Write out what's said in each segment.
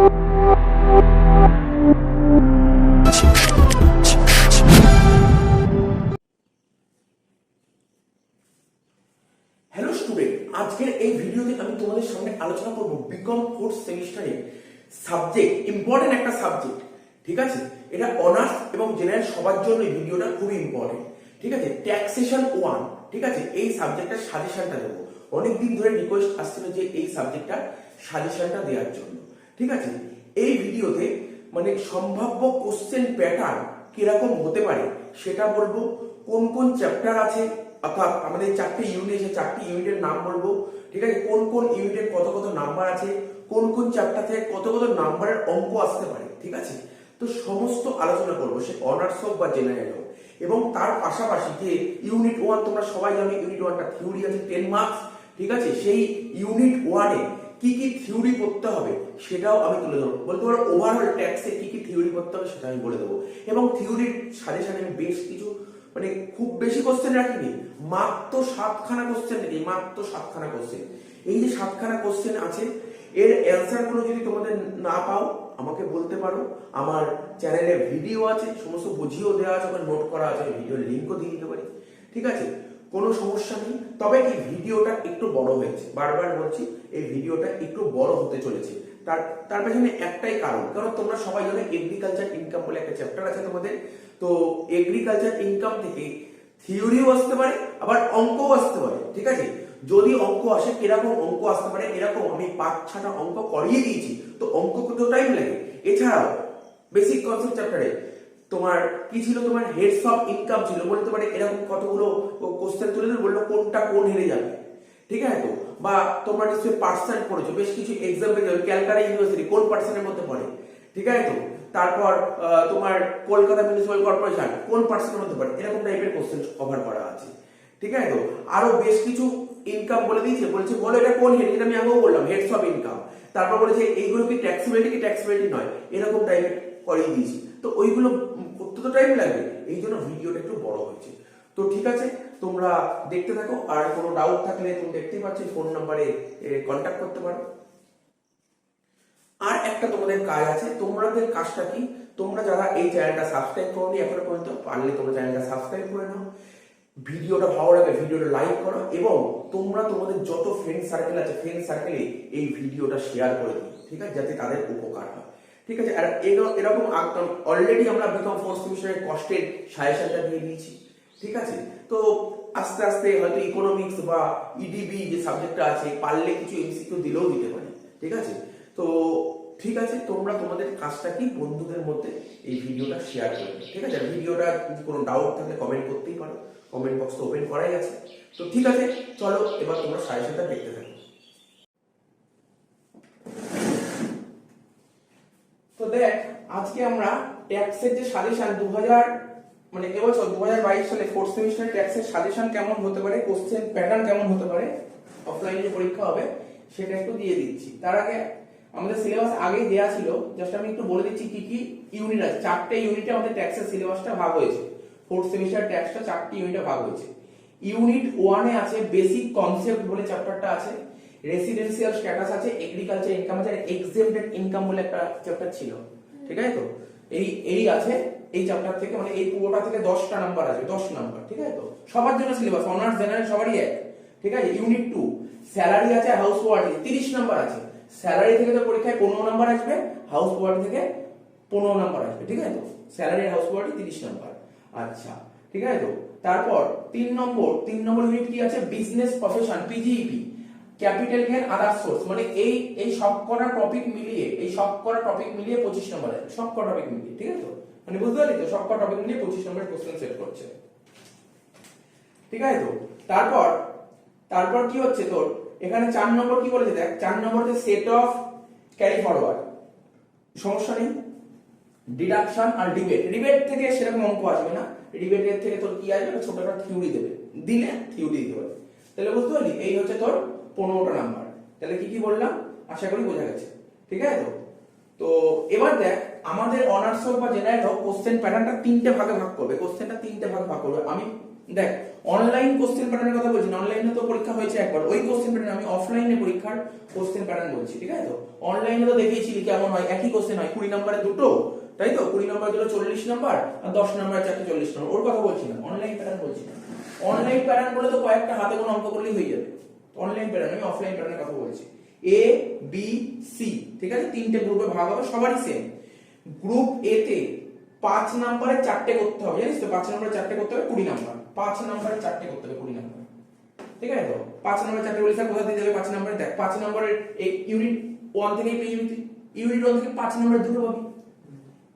Hello student, আজকের এই ভিডিওতে আমি তোমাদের সামনে আলোচনা করব বিকম ফোর্থ সেমিস্টারে সাবজেক্ট, ইম্পর্টেন্ট একটা সাবজেক্ট। ঠিক আছে, এটা অনার্স এবং জেনারেল সবার জন্য এই ভিডিওটা খুবই ইম্পর্টেন্ট। ঠিক আছে, ট্যাক্সেশন 1। ঠিক আছে, এই সাবজেক্টটার সাজেশনটা দেবো। অনেকদিন ধরে রিকোয়েস্ট আসছিল যে এই সাবজেক্টটার সাজেশনটা দেওয়ার জন্য। ঠিক আছে, এই ভিডিওতে মানে সম্ভাব্য কোশ্চেন প্যাটার্ন কিরকম হতে পারে সেটা বলবো। কোন কোন চ্যাপ্টার আছে, অর্থাৎ আমাদের 4টি ইউনিট আছে, 4টি ইউনিটের নাম বলবো। ঠিক আছে, কোন কোন ইউনিটের কত কত নাম্বার আছে, কোন কোন চ্যাপ্টার থেকে কত কত নাম্বারের অঙ্ক আসতে পারে। ঠিক আছে, তো সমস্ত আলোচনা করবো, সে অনার্স হোক বা জেনারেল হোক। এবং তার পাশাপাশি যে ইউনিট 1, তোমরা সবাই জানো ইউনিট 1টা থিওরি আছে 10 মার্কস। ঠিক আছে, সেই ইউনিট 1-এ কি কি থিওরি পড়তে হবে সেটাও আমি তুলে ধরবো। বলতে পারো ওভারঅল ট্যাক্সে কি কি থিওরি পড়তে হবে সেটা আমি বলে দেবো। এবং থিওরির সাজেশনে আমি বেশ কিছু, মানে খুব বেশি কোশ্চেন রাখিনি, মাত্র 7খানা কোশ্চেন রেখে, মাত্র 7খানা কোশ্চেন। এই যে 7খানা কোশ্চেন আছে, এর অ্যান্সার গুলো যদি তোমাদের না পাও আমাকে বলতে পারো। আমার চ্যানেলে ভিডিও আছে, সমস্ত বুঝিয়েও দেওয়া আছে, ওখানে নোট করা আছে, ভিডিওর লিঙ্কও দিয়ে দিতে পারি। ঠিক আছে, কোনো সমস্যা নেই। তবে এই ভিডিওটা একটু বড় হয়েছে, বারবার বলছি এই ভিডিওটা একটু বড় হতে চলেছে। তার পেছনে একটাই কারণ তোমরা সবাই জানো এগ্রিকালচার ইনকাম বলে একটা চ্যাপ্টার আছে তোমাদের। তো এগ্রিকালচার ইনকাম থেকে থিওরিও আসতে পারে, আবার অঙ্কও আসতে পারে। ঠিক আছে, যদি অঙ্ক আসে, কিরকম অঙ্ক আসতে পারে, এরকম আমি 5-6টা অঙ্ক করিয়ে দিয়েছি। তো অঙ্ক কত টাইম লাগে। এছাড়াও বেসিক কনসেপ্ট চ্যাপ্টারে তোমার কি ছিল, তোমার হেডস অফ ইনকাম ছিল, বলতে পারে এরকম কতগুলো কোশ্চেন তুলে ধরে বললো কোনটা কোন হেরে যাবে। ঠিক আছে, তো বা তোমরা নিশ্চয়ই পার্সেন্ট পড়েছো, বেশ কিছু এক্সাম পেয়ে যাবে, ক্যালকাটা ইউনিভার্সিটি কোন পার্সেন্টের মধ্যে পড়ে। ঠিক আছে, তো তারপর তোমার কলকাতা মিউনিসিপাল কর্পোরেশন কোন পার্সেন্টের মধ্যে পড়ে, এরকম টাইপের কোশ্চেন কভার করা আছে। ঠিক আছে, তো আরো বেশ কিছু ইনকাম বলে দিয়েছে, বলেছে বলো এটা কোন হেড, যেটা আমি আগেও বললাম হেডস অফ ইনকাম। তারপর বলেছে এইগুলো কি ট্যাক্সিবিলিটি কি ট্যাক্সিবিলিটি নয়, এরকম টাইপের করিয়ে দিয়েছি। তো ওইগুলো করতে তো টাইম লাগবে, এই জন্য ভিডিওটা একটু বড় হয়েছে। তো ঠিক আছে, তোমরা দেখতে থাকো। আর কোনো ডাউট থাকলে তুমি দেখতেই পাচ্ছ, ফোন নাম্বারে কন্ট্যাক্ট করতে পারো। আর একটা তোমাদের কাজ আছে, তোমাদের কাজটা কি, তোমরা যারা এই চ্যানেলটা সাবস্ক্রাইব করোনি এখনো পর্যন্ত, পারলে তোমরা চ্যানেলটা সাবস্ক্রাইব করে নাও। ভিডিওটা ভালো লাগে ভিডিওটা লাইক করো, এবং তোমরা তোমাদের যত ফ্রেন্ড সার্কেল আছে ফ্রেন্ড সার্কেলে এই ভিডিওটা শেয়ার করে দিও। ঠিক আছে, যাতে তাদের উপকার হয়। ঠিক আছে, আর এরকম অলরেডি আমরা বিকম ফোর্থ সেমিস্টারের কষ্টের সাজেশনটা দিয়ে দিয়েছি। ঠিক আছে, তো আস্তে আস্তে হয়তো ইকোনমিক্স বা ইডিবি যে সাবজেক্টটা আছে, পারলে কিছু এমসিকিউ দিলেও দিতে পারি। ঠিক আছে, তো ঠিক আছে, তোমরা তোমাদের কাজটা কি বন্ধুদের মধ্যে এই ভিডিওটা শেয়ার করবে। ঠিক আছে, ভিডিওটা কোনো ডাউট থাকলে কমেন্ট করতেই পারো, কমেন্ট বক্স তো ওপেন করাই আছে। তো ঠিক আছে, চলো এবার তোমরা সাজেশনটা দেখতে থাকো। তো দেখ, আজকে আমরা ট্যাক্সের যে সাজেশন 2000 মানে এবছর 2022 সালে ফোর্থ সেমিস্টার ট্যাক্সের সাজেশন কেমন হতে পারে, কোশ্চেন প্যাটার্ন কেমন হতে পারে, অফলাইনে পরীক্ষা হবে সেটা একটু দিয়ে দিচ্ছি। তার আগে আমাদের সিলেবাস আগেই দেয়া ছিল, জাস্ট আমি একটু বলে দিচ্ছি কি কি ইউনিট আছে। 4টে ইউনিটে আমাদের ট্যাক্সের সিলেবাসটা ভাগ হয়েছে। ফোর্থ সেমিস্টার ট্যাক্সটা 4টি ইউনিটে ভাগ হয়েছে। ইউনিট 1-এ আছে বেসিক কনসেপ্ট বলে চ্যাপ্টারটা আছে, রেসিডেন্সিয়াল স্ট্যাটাস আছে, এগ্রিকালচার ইনকাম আছে, এক্সেমপ্টেড ইনকাম বলে একটা চ্যাপ্টার ছিল। ঠিক আছে, তো এই আছে এই চ্যাপ্টার থেকে, মানে এই পুরোটা থেকে 10টা নাম্বার আছে, 10 নাম্বার। ঠিক আছে, তো সবার জন্য সিলেবাস, অনার্স জেনারেল সবারই এক। ঠিক আছে, ইউনিট 2 স্যালারি আছে, হাউস ওয়ার্ক 30 নাম্বার আছে। স্যালারি থেকে তো পরীক্ষায় 15 নাম্বার আসবে, হাউস ওয়ার্ক থেকে 15 নাম্বার আসবে। ঠিক আছে, তো স্যালারি হাউস ওয়ার্ক 30 নাম্বার। আচ্ছা, ঠিক আছে, তো তারপর 3 নম্বর ইউনিট কি আছে, business profession PGBP, capital gain other source, মানে এই সবকটা টপিক মিলিয়ে 25 নম্বর আছে, সবকটা টপিক মিলিয়ে। ঠিক আছে, তো মানে বুঝতে পারলি তো, সবকটা টপিক মিলিয়ে 25 নম্বরের কোশ্চেন সেট করছে। ঠিক আছে, তো তারপর কি হচ্ছে তোর এখানে 4 নম্বর কি বলেছে দেখ, 4 নম্বরে সেট অফ ক্যারি ফরওয়ার্ড, সমস্যা নেই। ডিডাকশন আর ডিবেট থেকে সেরকম অঙ্ক আসবে না, ডিবেটের থেকে তোর কি আসবে, ছোট একটা থিওরি দেবে, দিলে থিওরি দিতে পারবে। তাহলে বুঝতে পারলি, এই হচ্ছে তোর 15টা নাম্বার। তাহলে কি কি বললাম আশা করি বোঝা গেছে। ঠিক আছে, তো এবার দেখ, আমাদের অনার্স হোক বা জেনারেল হোক, কোশ্চেন প্যাটার্নটা 3টে ভাগে ভাগ করবে, কোশ্চেনটা 3টে ভাগে ভাগ করবে। আমি দেখ অনলাইন কোশ্চেন প্যাটার্নের কথা বলছি না, অনলাইনে তো পরীক্ষা হয়েছে একবার, ওই কোশ্চেন প্যাটার্ন আমি অফলাইনে পরীক্ষার কোশ্চেন প্যাটার্ন বলছি, ঠিক আছে? তো অনলাইনে তো দেখিয়েছিলি কেমন হয়, একই কোশ্চেন হয় 20 নম্বরে দুটো, তাই তো 20 নম্বর দুটো 40 নম্বর আর 10 নম্বরে চারটে 40 নম্বর, ওর কথা বলছি না, অনলাইন প্যাটার্ন বলছি না। অনলাইন প্যাটার্ন বলে তো কয়েকটা হাতে কোনো অঙ্ক করলেই হয়ে যাবে, অনলাইন প্যাটার্ন, আমি অফলাইন প্যাটার্নের কথা বলছি। এ বি সি, ঠিক আছে, তিনটে গ্রুপে ভাগ হবে, সবারই সেম। গ্রুপ এ তে 5 নম্বরে চারটে করতে হবে, জানিস তো 5 নম্বরে চারটে করতে হবে 20 নম্বর, 5 নম্বরে চারটে করতে হবে 20 নম্বর, ঠিক আছে? তো 5 নম্বরে চারটে বলে স্যার কোথা দিয়ে দেবে? 5 নম্বরে দেখ 5 নম্বরের এই ইউনিট 1 থেকেই পেয়ে যাবি, ইউনিট 1 থেকে 5 নম্বরে দুটো পাবি,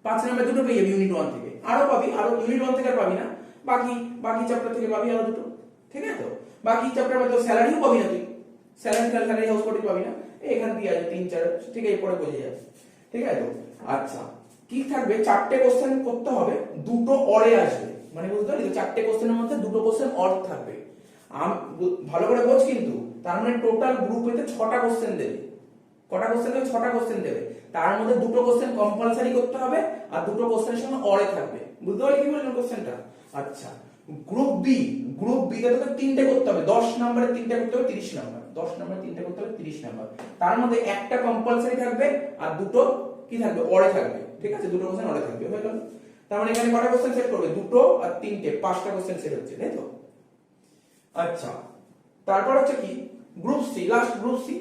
5 নম্বরে দুটো পেয়ে যাবি ইউনিট 1 থেকে, আরো পাবি, আরো ইউনিট 1 থেকে আর পাবি না, বাকি বাকি চ্যাপ্টার থেকে পাবি আরো দুটো, ঠিক আছে? তো বাকি চ্যাপ্টার মধ্যে স্যালারিও পাবি না তুই, স্যালারি হাউস কোটি পাবি না, এখান দিয়ে আছে 3 4, ঠিক আছে, পরে বোঝা যাবে, ঠিক আছে? তো আচ্ছা কি থাকবে, চারটে কোশ্চেন করতে হবে, দুটো অরে আসবে, মানে বুঝতে পারলি? চারটে কোশ্চেনের মধ্যে দুটো কোশ্চেন অর থাকবে, ভালো করে বোঝ কিন্তু, তার মানে টোটাল গ্রুপেতে 6টা কোশ্চেন দেবে, কটা কোশ্চেন দেবে? 6টা কোশ্চেন দেবে, তার মধ্যে দুটো কোশ্চেন কম্পালসারি করতে হবে আর দুটো কোশ্চেনের সঙ্গে অরে থাকবে, বুঝতে পারলি কি বললাম কোশ্চেনটা? আচ্ছা গ্রুপ বি, গ্রুপ বি তে তোকে তিনটে করতে হবে, 10 নম্বরে তিনটে করতে হবে 30 নম্বর, 10 নম্বরে তিনটে করতে হবে 30 নম্বর, তার মধ্যে একটা কম্পালসারি থাকবে আর দুটো কি থাকবে? অরে থাকবে, ঠিক আছে? দুটো কোশ্চেন অরে থাকবে, হয়ে গেল। তার মানে এখানে কটা কোশ্চেন সেট করবে? দুটো আর তিনটে, 5টা কোশ্চেন সেট হচ্ছে, তাই তো? আচ্ছা তারপর হচ্ছে কি group C, last group C,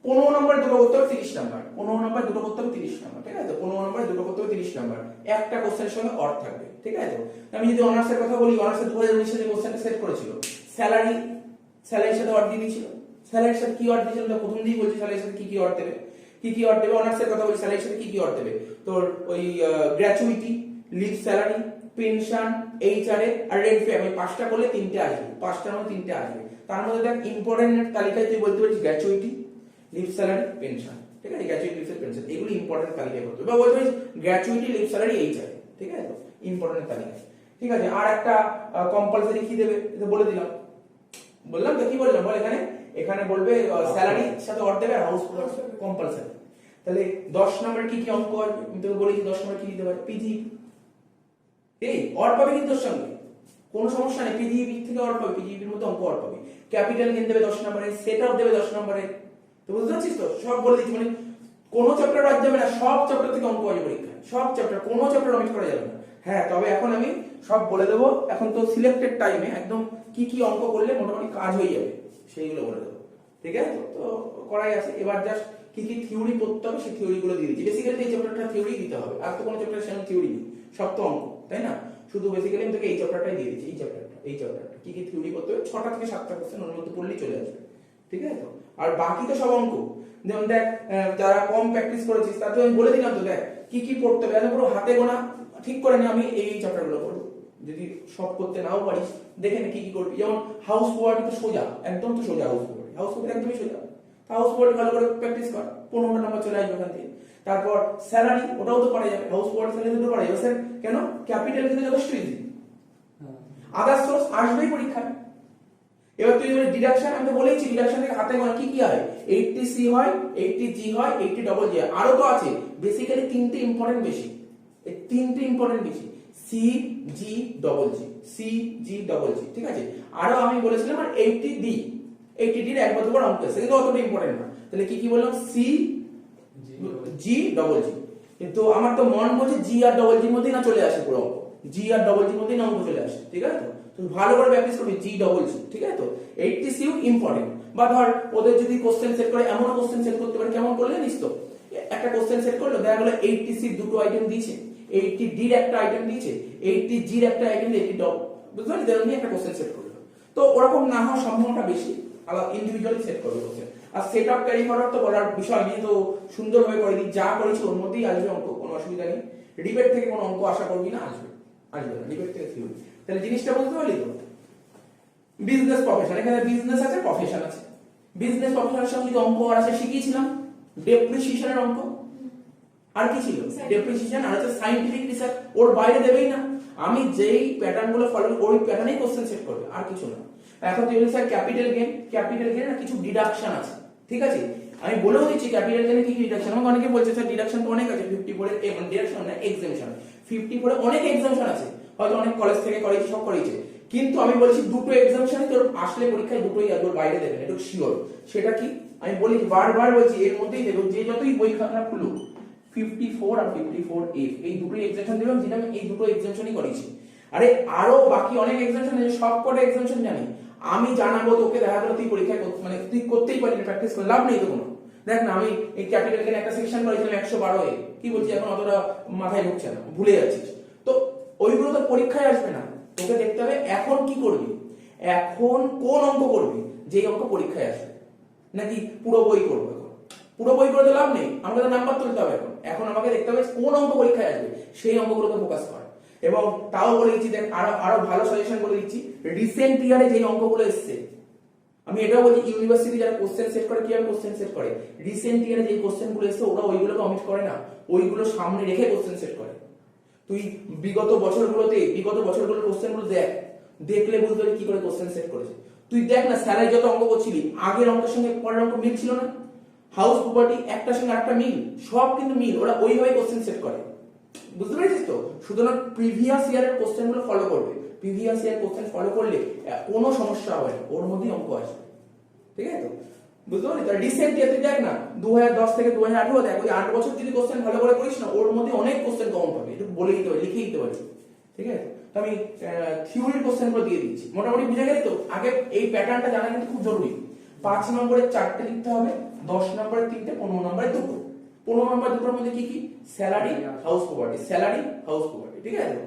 15 নম্বরে দুটো করতে হবে 30 নম্বর, 15 নম্বরে দুটো করতে হবে 30 নম্বর, ঠিক আছে? 15 নম্বরে দুটো করতে হবে 30 নম্বর, একটা কোশ্চেনের সঙ্গে অর থাকবে, ঠিক আছে? আমি যদি অনার্সের কথা বলি, অনার্সে 2019 সালে কোশ্চেনটা সেট করেছিল, স্যালারির সাথে অর দিয়ে দিয়েছিল, স্যালারির সাথে কি অর দিয়েছিল? তো প্রথম দিয়েই বলছি স্যালারির সাথে কি কি অর দেবে, কি কি অর দেবে, অনার্সের কথা বলি, স্যালারির সাথে কি কি অর দেবে? তোর ওই gratuity, leave salary, pension, HRA আর রেন্ট ফি, আমি 5টা করলে 3টে আসবে, 5টার মধ্যে 3টে আসবে, তার মধ্যে দেখ ইম্পর্টেন্ট তালিকায় তুই বলতে পারিস গ্র্যাচুইটি, লিভ স্যালারি, পেনশন, ঠিক আছে? গ্র্যাচুইটি, লিভ স্যালারি, পেনশন, এগুলো ইম্পর্টেন্ট তালিকায় করতে হবে, বা বলতে পারিস গ্র্যাচুইটি, লিভ স্যালারি, এইচআরএ, ঠিক আছে? তো ইম্পর্টেন্ট তালিকা, ঠিক আছে? আর একটা কম্পালসারি কি দেবে এটা বলে দিলাম, বললাম তো, কি বললাম বল, এখানে এখানে বলবে স্যালারির সাথে অর দেবে আর হাউস কম্পালসারি। তাহলে 10 নম্বরে কি কি অঙ্ক আসবে? আমি তোকে বলেছি 10 নম্বরে কি দিতে পারে, পিজি, এই অর পাবে কিন্তু ওর সঙ্গে কোনো সমস্যা নেই, পিজিবি থেকে অর পাবে, পিজিবির মধ্যে অঙ্ক অর পাবে, ক্যাপিটাল গেইন দেবে 10 নম্বরে, সেটআপ দেবে 10 নম্বরে, তো বুঝতে পারছিস তো? সব বলে দিচ্ছি, মানে কোনো চ্যাপ্টার বাদ যাবে না, সব চ্যাপ্টার থেকে অঙ্ক আসবে পরীক্ষায়, সব চ্যাপ্টার, কোনো চ্যাপ্টার অমিট করা যাবে না। হ্যাঁ তবে এখন আমি সব বলে দেবো, এখন তো সিলেক্টেড টাইমে একদম কি কি অঙ্ক করলে মোটামুটি কাজ হয়ে যাবে সেইগুলো বলে দেবো, ঠিক আছে? তো করাই আছে, এবার জাস্ট কি কি থিওরি পড়তে হবে সেই থিওরি গুলো দিয়ে দিচ্ছি, বেসিক্যালি এই চ্যাপ্টারটা থিওরি দিতে হবে, আর তো কোনো চ্যাপ্টার সেরকম থিওরি নেই, সব তো অঙ্ক, তাই না? শুধু বেসিক্যালি আমি তোকে এই চ্যাপ্টারটাই দিয়ে দিচ্ছি, এই চ্যাপ্টারটা কি কি থিওরি করতে হবে, 6টা থেকে 7টা কোশ্চেন ওর মধ্যে পড়লেই চলে আসবে, ঠিক আছে? তো আর বাকি তো সব অঙ্ক, যেমন দেখ যারা কম প্র্যাকটিস করেছিস তাতে আমি বলে দিলাম তো, দেখ কি কি পড়তে হবে, পুরো হাতে গোনা ঠিক করে নি, আমি এই চ্যাপ্টারগুলো করবো, যদি সব করতে নাও পারিস দেখে নে কি কি করবি। যেমন হাউস প্রপার্টি তো সোজা, একদম তো সোজা, হাউস প্রপার্টি একদমই সোজা, হাউস প্রপার্টি ভালো করে প্র্যাকটিস কর, 15টা নাম্বার চলে আসবে ওখান থেকে। তারপর স্যালারি, ওটাও তো পারা যাবে, হাউস প্রপার্টি স্যালারি দুটো পারা যাবে স্যার, কেন? ক্যাপিটাল কিন্তু যথেষ্ট ইজি, আদার সোর্স আসবেই পরীক্ষায়। এবার তুই ডিডাকশন, আমি তো বলেইছি ডিডাকশন থেকে হাতে গোনা কি কি হয়, 80C হয়, 80G হয়, 80GG হয়, আরো তো আছে, বেসিক্যালি তিনটে ইম্পর্টেন্ট বেশি, এই তিনটে ইম্পর্টেন্ট বেশি, CGGG, CGGG, ঠিক আছে? আরো আমি বলেছিলাম আর 80D, 80D এর একবার দুবার অঙ্ক আছে, কিন্তু অতটা ইম্পর্টেন্ট না। তাহলে কি কি বললাম, CGGG, কিন্তু আমার তো মন বলছে G আর ডবল জির মধ্যেই না চলে আসে পুরো অঙ্ক, G আর ডবল জির মধ্যেই না অঙ্ক চলে আসে, ঠিক আছে? তো তুই ভালো করে প্র্যাকটিস করবি GGG, ঠিক আছে? তো 80C ইম্পর্টেন্ট, বা ধর ওদের যদি কোশ্চেন সেট করে, এমন কোশ্চেন সেট করতে পারে, কেমন করলে নিস তো, একটা কোশ্চেন সেট করলো, দেখা গেল 80C দুটো আইটেম দিয়েছে, 80D এর একটা আইটেম দিয়েছে, 80G এর একটা আইটেম, 80 বুঝতে পারলি, তাহলে নিয়ে একটা কোশ্চেন সেট করলো, তো ওরকম না হওয়ার সম্ভাবনাটা বেশি, আলাদা ইন্ডিভিজুয়ালি সেট করবে কোশ্চেন। আর সেটআপ ক্যারি করার তো বলার বিষয় নেই, তো সুন্দরভাবে করে দিই, যা করেছি ওর মধ্যেই আসবে অঙ্ক, কোনো অসুবিধা নেই, ডিবেট থেকে কোনো অঙ্ক আশা করবি না, আসবে না, ডিবেট থেকে থিওরি। তাহলে জিনিসটা বুঝতে পারলি তো? বিজনেস প্রফেশন, এখানে বিজনেস আছে, প্রফেশন আছে, বিজনেস প্রফেশনের সঙ্গে যদি অঙ্ক আর আছে শিখিয়েছিলাম, ডেপ্রিসিয়েশনের অঙ্ক, আর কি ছিল, ডেপ্রিসিয়েশন, আর হচ্ছে সায়েন্টিফিক রিসার্চ, ওর বাইরে দেবেই না, আমি যেই প্যাটার্ন গুলো ফলো ওই প্যাটার্নেই কোশ্চেন সেট করবে, আর কিছু না। এখন তুই বলিস স্যার ক্যাপিটাল গেইন না কিছু ডিডাকশন আছে, ঠিক আছে? আমি বলেও দিচ্ছি ক্যাপিটাল গেইনে কি কি ডিডাকশন, আমাকে অনেকে বলছে স্যার ডিডাকশন তো অনেক আছে, 54 এর মানে ডিডাকশন না এক্সাম্পশন, 54 অনেক এক্সাম্পশন আছে, হয়তো অনেক কলেজ থেকে করেছে, সব করেছে, কিন্তু আমি বলছি দুটো এক্সামিশনে তোর আসলে পরীক্ষায় দুটোই আসবে, বাইরে দেবেন, এটা শিওর। সেটা কি আমি বলি, বারবার বলছি, এর মধ্যেই দেবো, যে যতই বই খাতা খুলুক 54 আর 54A এই দুটোই এক্সামিশন দিলাম, যেটা আমি এই দুটো এক্সামিশনই করেছি। আরে আরো বাকি অনেক এক্সামিশন আছে, সব কটা এক্সামিশন জানি আমি, জানাবো তোকে, দেখা গেলো তুই পরীক্ষায় মানে তুই করতেই পারবি, প্র্যাকটিস করে লাভ নেই তো কোনো। দেখ না, আমি এই ক্যাপিটাল এখানে একটা সেকশন করেছিলাম 112 এ, কি বলছি এখন অতটা মাথায় ঢুকছে না, ভুলে যাচ্ছিস। তো ওইগুলো তো পরীক্ষায় আসবে না, তোকে দেখতে হবে এখন কি করবি, এখন কোন অঙ্ক করবি যেই অঙ্ক পরীক্ষায় আসবে, নাকি পুরো বই করবো। এখন পুরো বই করে তো লাভ নেই, আমাকে তো নাম্বার তুলতে হবে। এখন আমাকে দেখতে হবে কোন অঙ্ক পরীক্ষায় আসবে, সেই অঙ্কগুলোকে ফোকাস কর। এবং তাও বলে দিচ্ছি, দেখ আরো আরো ভালো সাজেশন বলে দিচ্ছি, রিসেন্ট ইয়ারে যেই অঙ্কগুলো এসছে, আমি এটাও বলছি ইউনিভার্সিটি যারা কোশ্চেন সেট করে, কিভাবে কোশ্চেন সেট করে, রিসেন্ট ইয়ারে যে কোশ্চেন গুলো এসছে ওরা ওইগুলোকে অমিট করে না, ওইগুলো সামনে রেখে কোশ্চেন সেট করে। তুই বিগত বছরগুলোর কোশ্চেন গুলো দেখ, দেখলে বুঝতে পারবি কি করে কোশ্চেন সেট করেছে। তুই দেখ না, স্যালারি যত অঙ্ক করছিলি, আগের অঙ্কের সঙ্গে পরের অঙ্ক মিল ছিল না, হাউস প্রপার্টি একটার সঙ্গে একটা মিল, সব কিন্তু মিল, ওরা ওইভাবে কোশ্চেন সেট করে, বুঝতে পেরেছিস তো। সুতরাং প্রিভিয়াস ইয়ারের কোশ্চেন গুলো ফলো করবে, প্রিভিয়াস ইয়ার কোশ্চেন ফলো করলে কোনো সমস্যা হবে না, ওর মধ্যেই অঙ্ক আসবে, ঠিক আছে তো, বুঝতে পারলি। তার রিসেন্ট ইয়ার তুই দেখ না, 2010 থেকে 2018 দেখ, ওই 8 বছর যদি কোশ্চেন ভালো করে করিস না, ওর মধ্যে অনেক কোশ্চেন কমন পাবে, একটু বলে দিতে পারি, লিখে দিতে পারি, ঠিক আছে। তো আমি থিওরির কোশ্চেন গুলো দিয়ে দিচ্ছি, মোটামুটি বুঝে গেলি তো। আগে এই প্যাটার্নটা জানা কিন্তু খুব জরুরি। 5 নম্বরের 4টে লিখতে হবে, 10 নম্বরের 3টে, 15 নম্বরের 2টো। 15 নম্বর দুটোর মধ্যে কি কি, salary, house property, salary, house property, ঠিক আছে।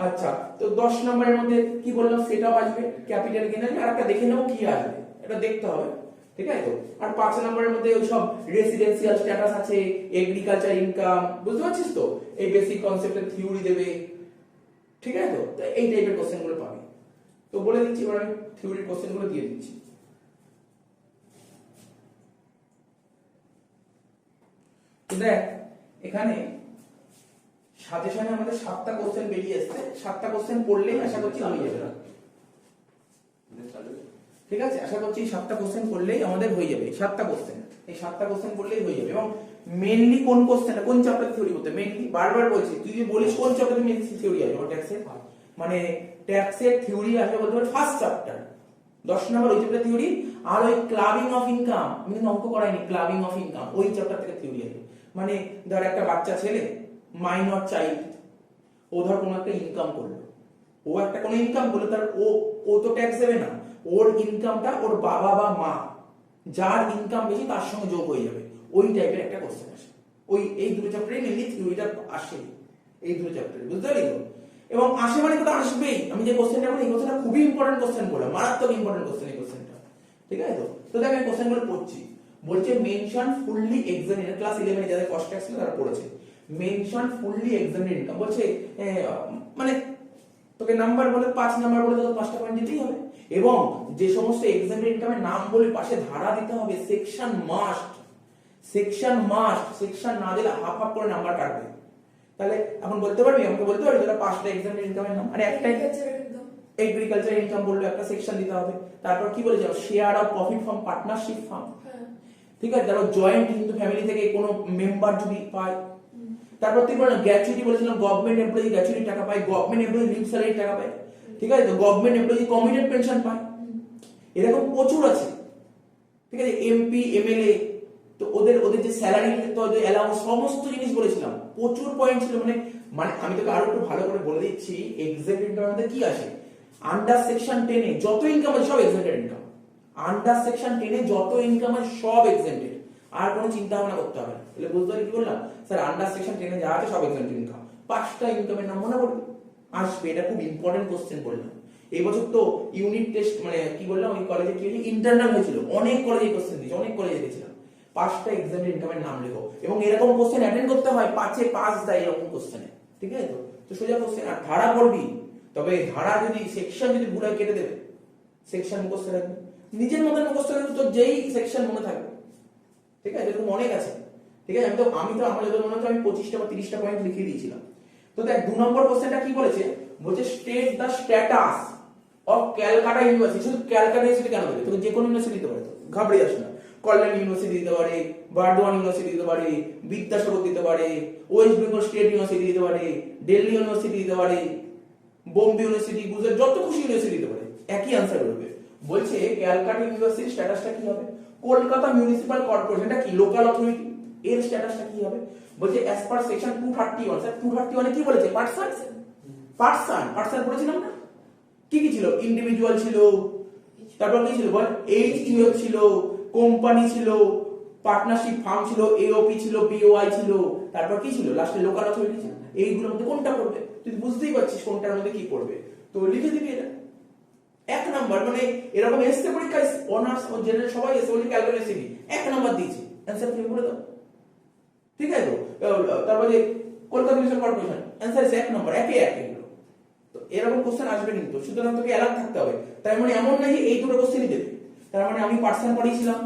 আচ্ছা, তো 10 নম্বরের মধ্যে কি বললাম সেটাও আসবে, ক্যাপিটাল গেইন আসবে, আর একটা দেখে নেবো কি আসবে, এটা দেখতে হবে, ঠিক আছে তো। আর 5 নম্বরের মধ্যে ওই সব রেসিডেন্সিয়াল স্ট্যাটাস আছে, এগ্রিকালচার ইনকাম, বুঝতে পারছিস তো, এই বেসিক কনসেপ্টের থিওরি দেবে, ঠিক আছে তো। এই টাইপের কোশ্চেন গুলো পাবে। তো বলে দিচ্ছি, এবার আমি থিওরির কোশ্চেন গুলো দিয়ে দিচ্ছি। তো দেখ, এখানে সাজেশনে আমাদের 7টা কোশ্চেন বেরিয়ে আসছে, 7টা কোশ্চেন পড়লেই আশা করছি হয়ে যাবে, ঠিক আছে। আশা করছি 7টা কোশ্চেন পড়লেই আমাদের হয়ে যাবে, 7টা কোশ্চেন, এই 7টা কোশ্চেন পড়লেই হয়ে যাবে। এবং মেইনলি কোন কোশ্চেনটা, কোন চ্যাপ্টার থিওরি করতে, মেইনলি বারবার বলছি, তুই যদি বলিস কোন চ্যাপ্টারে মেইন থিওরি আসবে, ট্যাক্সের, মানে ট্যাক্সের থিওরি আসবে বলতে পারে ফার্স্ট চ্যাপ্টার, 10 নম্বর ওই চ্যাপ্টার থিওরি। আর ওই ক্লাবিং অফ ইনকাম, আমি কিন্তু অঙ্ক করাইনি, ক্লাবিং অফ ইনকাম ওই চ্যাপ্টার থেকে থিওরি আসবে। মানে ধর একটা বাচ্চা ছেলে, মাইনর চাইল্ড, ও ধর কোনো একটা ইনকাম করলো, ও একটা কোনো ইনকাম করলো, তার ও তো ট্যাক্স দেবে না, ওর ইনকামটা ওর বাবা বা মা যার ইনকাম বেশি তার সঙ্গে যোগ হয়ে যাবে, ওই টাইপের একটা কোশ্চেন আসে। ওই এই দুটো চ্যাপ্টারে মেইনলি থিওরিটা আসে, এই দুটো চ্যাপ্টারে, বুঝতে পারলি তো। এবং আসে মানে কোথা আসবেই, আমি যে কোশ্চেনটা বলি এই কোশ্চেনটা খুবই ইম্পর্টেন্ট কোশ্চেন বলে, মারাত্মক ইম্পর্টেন্ট কোশ্চেন এই কোশ্চেনটা, ঠিক আছে তো। তো দেখ আমি কোশ্চেনগুলো পড়ছি, বলছে মেনশন ফুললি এক্সামিনেড, ক্লাস 11 এ যাদের কস্ট ট্যাক্স ছিল তারা পড়েছে, মেনশন ফুললি এক্সামিনেড ইনকাম, বলছে মানে তোকে নাম্বার বলে 5 নাম্বার বলে তোকে 5টা পয়েন্ট দিতেই হবে। এবং যে সমস্ত এক্সামিনেড ইনকামের নাম বলে পাশে ধারা দিতে হবে, সেকশন মাস্ট, সেকশন না দিলে হাফ হাফ করে নাম্বার কাটবে। তাহলে এখন বলতে পারবি, আমাকে বলতে পারবি তোরা 5টা এক্সামিনেড ইনকামের নাম, আর একটাই এগ্রিকালচার ইনকাম বললে একটা সেকশন দিতে হবে। তারপর কি বলেছে, share of profit from partnership firm, ঠিক আছে, তারপর জয়েন্ট কিন্তু ফ্যামিলি থেকে কোনো মেম্বার যদি পায়। তারপর তুই বল গ্র্যাচুইটি বলেছিলাম, গভর্নমেন্ট এমপ্লয়ি গ্র্যাচুইটি টাকা পায়, গভর্নমেন্ট এমপ্লয়ি লিভ স্যালারি টাকা পায়, ঠিক আছে তো, গভর্নমেন্ট এমপ্লয়ি কমিটেড পেনশন পায়, এরকম প্রচুর আছে, ঠিক আছে। এমপি এমএলএ, তো ওদের যে স্যালারি, তো ওদের অ্যালাউন্স, সমস্ত জিনিস বলেছিলাম, প্রচুর পয়েন্ট ছিল। মানে মানে আমি তোকে আরো একটু ভালো করে বলে দিচ্ছি, এক্সাক্ট ইনকামের মধ্যে কি আসে। আন্ডার সেকশন 10 এ যত ইনকাম আছে সব এক্সাম্পটেড ইনকাম, আন্ডার সেকশন 10 এ যত ইনকাম আছে সব এক্সাম্পটেড, আর কোনো চিন্তা ভাবনা করতে হবে না। তাহলে বুঝতে পারলি কি বললাম, স্যার আন্ডার সেকশন 10 এ যা আছে সব এক্সাম্পটেড ইনকাম, 5টা ইনকামের নাম মনে করবি, আসবে, এটা খুব ইম্পর্টেন্ট কোশ্চেন বললাম। এই বছর তো ইউনিট টেস্ট, মানে কি বললাম, ওই কলেজে কি হয়েছে, ইন্টারনাল হয়েছিল, অনেক কলেজে কোশ্চেন দিয়েছে, অনেক কলেজে দেখেছিলাম। 5টা এক্সাম্পটেড ইনকামের নাম লেখো, এবং এরকম কোশ্চেন অ্যাটেন্ড করতে হয়, 5 এ 5 দেয় এরকম কোশ্চেনে, ঠিক আছে তো। তো সোজা কোশ্চেন, আর ধারা পড়বি, তবে ধারা যদি সেকশন যদি ভুল হয় কেটে দেবে, সেকশন মুখস্থ রাখবি, নিজের মতো মুখস্থ রাখবি, তো যেই সেকশন মনে থাকবে, ঠিক আছে, এরকম অনেক আছে, ঠিক আছে। আমি তো আমার যত মনে হচ্ছে আমি 25টা বা 30টা পয়েন্ট লিখে দিয়েছিলাম। তো দেখ 2 নম্বর কোশ্চেনটা কি বলেছে, বলছে state the status of Calcutta university. শুধু ক্যালকাটা ইউনিভার্সিটি কেন দেবে, তোকে যে কোনো ইউনিভার্সিটি দিতে পারে, তো ঘাবড়ে যাস না। কল্যাণ ইউনিভার্সিটি দিতে পারে, বারদোয়ান ইউনিভার্সিটি দিতে পারে, বিদ্যাসাগর দিতে পারে, ওয়েস্ট বেঙ্গল স্টেট ইউনিভার্সিটি দিতে পারে, দিল্লি ইউনিভার্সিটি দিতে পারে, বোম্বে ইউনিভার্সিটি, গুজরাট, যত খুশি ইউনিভার্সিটি দিতে পারে, একই অ্যান্সার বেরোবে। বলছে ক্যালকাটা ইউনিভার্সিটির স্ট্যাটাসটা কি হবে, কলকাতা মিউনিসিপাল কর্পোরেশনটা কি লোকাল অথরিটি, এর স্ট্যাটাসটা কি হবে। বলছে অ্যাজ পার সেকশন 231, স্যার 231 কি বলেছে, পার্সন পার্সন বলেছিলাম না, কি কি ছিল, ইন্ডিভিজুয়াল ছিল, তারপর কি ছিল বল, এইচইউএফ ছিল, কোম্পানি ছিল, পার্টনারশিপ ফার্ম ছিল, এওপি ছিল, বিওআই ছিল, তারপর কি ছিল লাস্টে লোকাল অথরিটি ছিল। এইগুলোর মধ্যে কোনটা পড়বে, তুই বুঝতেই পারছিস কোনটার মধ্যে কি পড়বে, তো লিখে দিবি এটা এক নাম্বার। মানে এরকম এসছে পরীক্ষায়, অনার্স ও জেনারেল সবাই এসে বলি ক্যালকুলেশন এক নাম্বার দিয়েছে, অ্যানসার তুমি বলে দাও, ঠিক আছে। তো তারপরে কলকাতা মিউনিসিপাল কর্পোরেশন অ্যানসার এসে এক নাম্বার, একে এক এগুলো। তো এরকম কোশ্চেন আসবে কিন্তু, সুতরাং তোকে অ্যালার্ট থাকতে হবে। তাই মানে এমন নাই এই দুটো কোশ্চেনই দেবে, তার মানে আমি পার্সন পড়িয়েছিলাম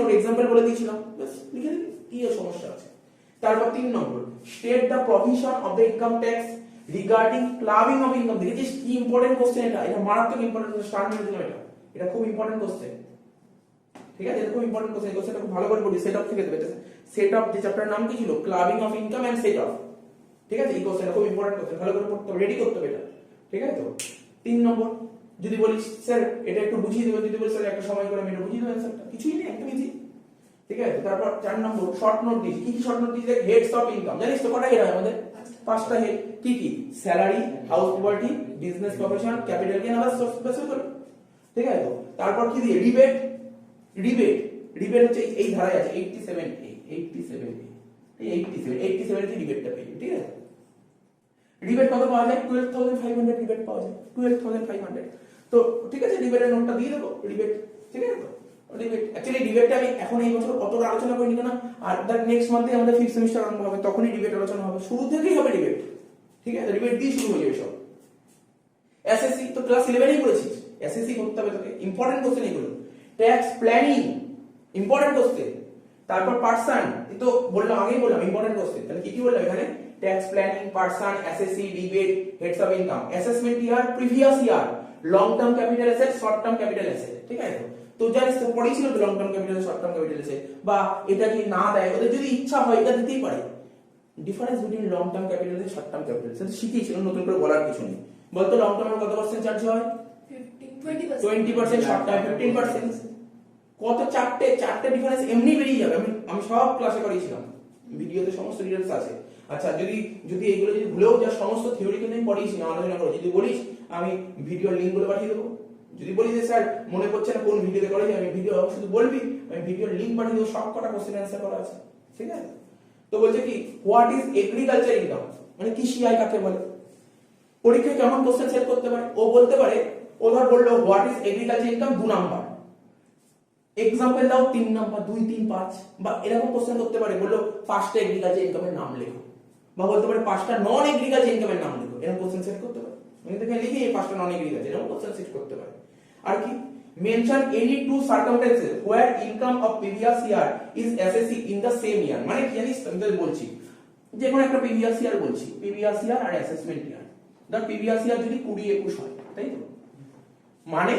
ওর এক্সাম্পল বলে দিয়েছিলাম, বাস লিখে দিবি, কি সমস্যা আছে। তারপর 3 নম্বর, state the provision of the income tax regarding clubbing of income. দেখেছিস কি ইম্পর্টেন্ট কোশ্চেন এটা, এটা মারাত্মক ইম্পর্টেন্ট কোশ্চেন, স্টার মেরে দিলাম এটা, এটা খুব ইম্পর্টেন্ট কোশ্চেন, ঠিক আছে, এটা খুব ইম্পর্টেন্ট কোশ্চেন। কোশ্চেনটা খুব ভালো করে পড়ি, সেট অফ থেকে দেবে, সেট অফ যে চ্যাপ্টারের নাম কি ছিল, clubbing of income and set off, ঠিক আছে। এই কোশ্চেনটা খুব ইম্পর্টেন্ট কোশ্চেন, ভালো করে পড়তে হবে, রেডি করতে হবে এটা, ঠিক আছে। তো 3 নম্বর, যদি বলিস স্যার এটা একটু বুঝিয়ে দেবেন, যদি বলিস স্যার একটা সময় করে আমি এটা বুঝিয়ে দেবেন, স্যারটা কিছুই নেই, একদম ইজি, ঠিক আছে। তারপর 4 নম্বর, শর্ট নোট দিয়েছি, কি কি শর্ট নোট দিয়েছি, হেডস অফ ইনকাম, জানিস তো কটা হেড হয় আমাদের, 5টা হেড, কি কি, salary, house property, business profession, capital gain, আবার সোর্স বেসিস করে, ঠিক আছে। তো তারপর কি দিয়ে, রিবেট হচ্ছে এই ধারায় আছে 87 কি রিবেটটা পেয়ে, ঠিক আছে। রিবেট কত পাওয়া যায়, 12,500 রিবেট পাওয়া যায়, 12,500। তো ঠিক আছে, রিবেটের নোটটা দিয়ে দেবো, রিবেট, ঠিক আছে। তো রিবেট অ্যাকচুয়ালি রিবেটটা আমি এখন এই বছর অতটা আলোচনা করিনি না, আর তার নেক্সট মান্থে আমাদের 5th সেমিস্টার আরম্ভ হবে, তখনই রিবেট আলোচনা হবে, শুরু থেকেই হবে রিবেট, ঠিক আছে, রিবেট দিয়ে শুরু হয়ে যাবে সব। এসএসসি তো ক্লাস 11 পড়েছিস, এসএসসি করতে হবে তোকে, ইম্পর্টেন্ট কোশ্চেন এগুলো। ট্যাক্স প্ল্যানিং ইম্পর্টেন্ট কোশ্চেন, তারপর পার্সন, এই তো বললাম, আগেই বললাম ইম্পর্টেন্ট কোশ্চেন, তাহলে কি কি বললাম এখানে, tax planning, person, SSC, rebate, heads of income, assessment year, previous year, long term capital asset, short term capital asset, ঠিক আছে। তো জানিস তো পড়েছিল তো long term capital, short term capital asset, বা এটা কি না দেয়, ওদের যদি ইচ্ছা হয় এটা দিতেই পারে। Difference between long term capital and short term capital সেটা শিখিয়েছিল, নতুন করে বলার কিছু নেই। বলতো লং টার্মের কত পার্সেন্ট চার্জ হয়, 20%, শর্ট টার্ম 15%। কত চারটে ডিফারেন্স এমনি বেরিয়ে যাবে, আমি সব ক্লাসে করিয়েছিলাম, ভিডিওতে সমস্ত ডিটেইলস আছে। আচ্ছা যদি এগুলো যদি ভুলেও যা, সমস্ত থিওরি কিন্তু আমি পড়িয়েছি না, আলোচনা করে, যদি বলিস আমি ভিডিও লিংক গুলো পাঠিয়ে দেবো, যদি বলিস যে স্যার মনে পড়ছে না কোন ভিডিওতে করেছি, আমি ভিডিও শুধু বলবি, আমি ভিডিওর লিংক পাঠিয়ে দেবো, সব কটা কোশ্চেন অ্যান্সার করা আছে, ঠিক আছে। তো বলছে কি, হোয়াট ইজ এগ্রিকালচার ইনকাম, মানে কৃষি আয় কাকে বলে। পরীক্ষায় কেমন কোশ্চেন সেট করতে পারে, ও বলতে পারে, ও ধর বললো what is agriculture income 2 number, example দাও 3 নাম্বার, 2, 3, 5, বা এরকম কোশ্চেন করতে পারে, বললো 5টা এগ্রিকালচার ইনকামের নাম লেখো, বা বলতে পারে 5টা নন এগ্রিকালচার ইনকামের নাম লেখো, এরকম কোশ্চেন সেট করতে পারে। আমি দেখে লিখি 5টা নন এগ্রিকালচার, এরকম কোশ্চেন সেট করতে পারে। আর কি, mention any 2 circumstances where income of previous year is assessed in the same year, মানে কি জানিস, আমি তোদের বলছি যে কোনো একটা প্রিভিয়াস ইয়ার বলছি, প্রিভিয়াস ইয়ার আর অ্যাসেসমেন্ট ইয়ার। ধর প্রিভিয়াস ইয়ার যদি 20-21 হয়, তাই তো, মানে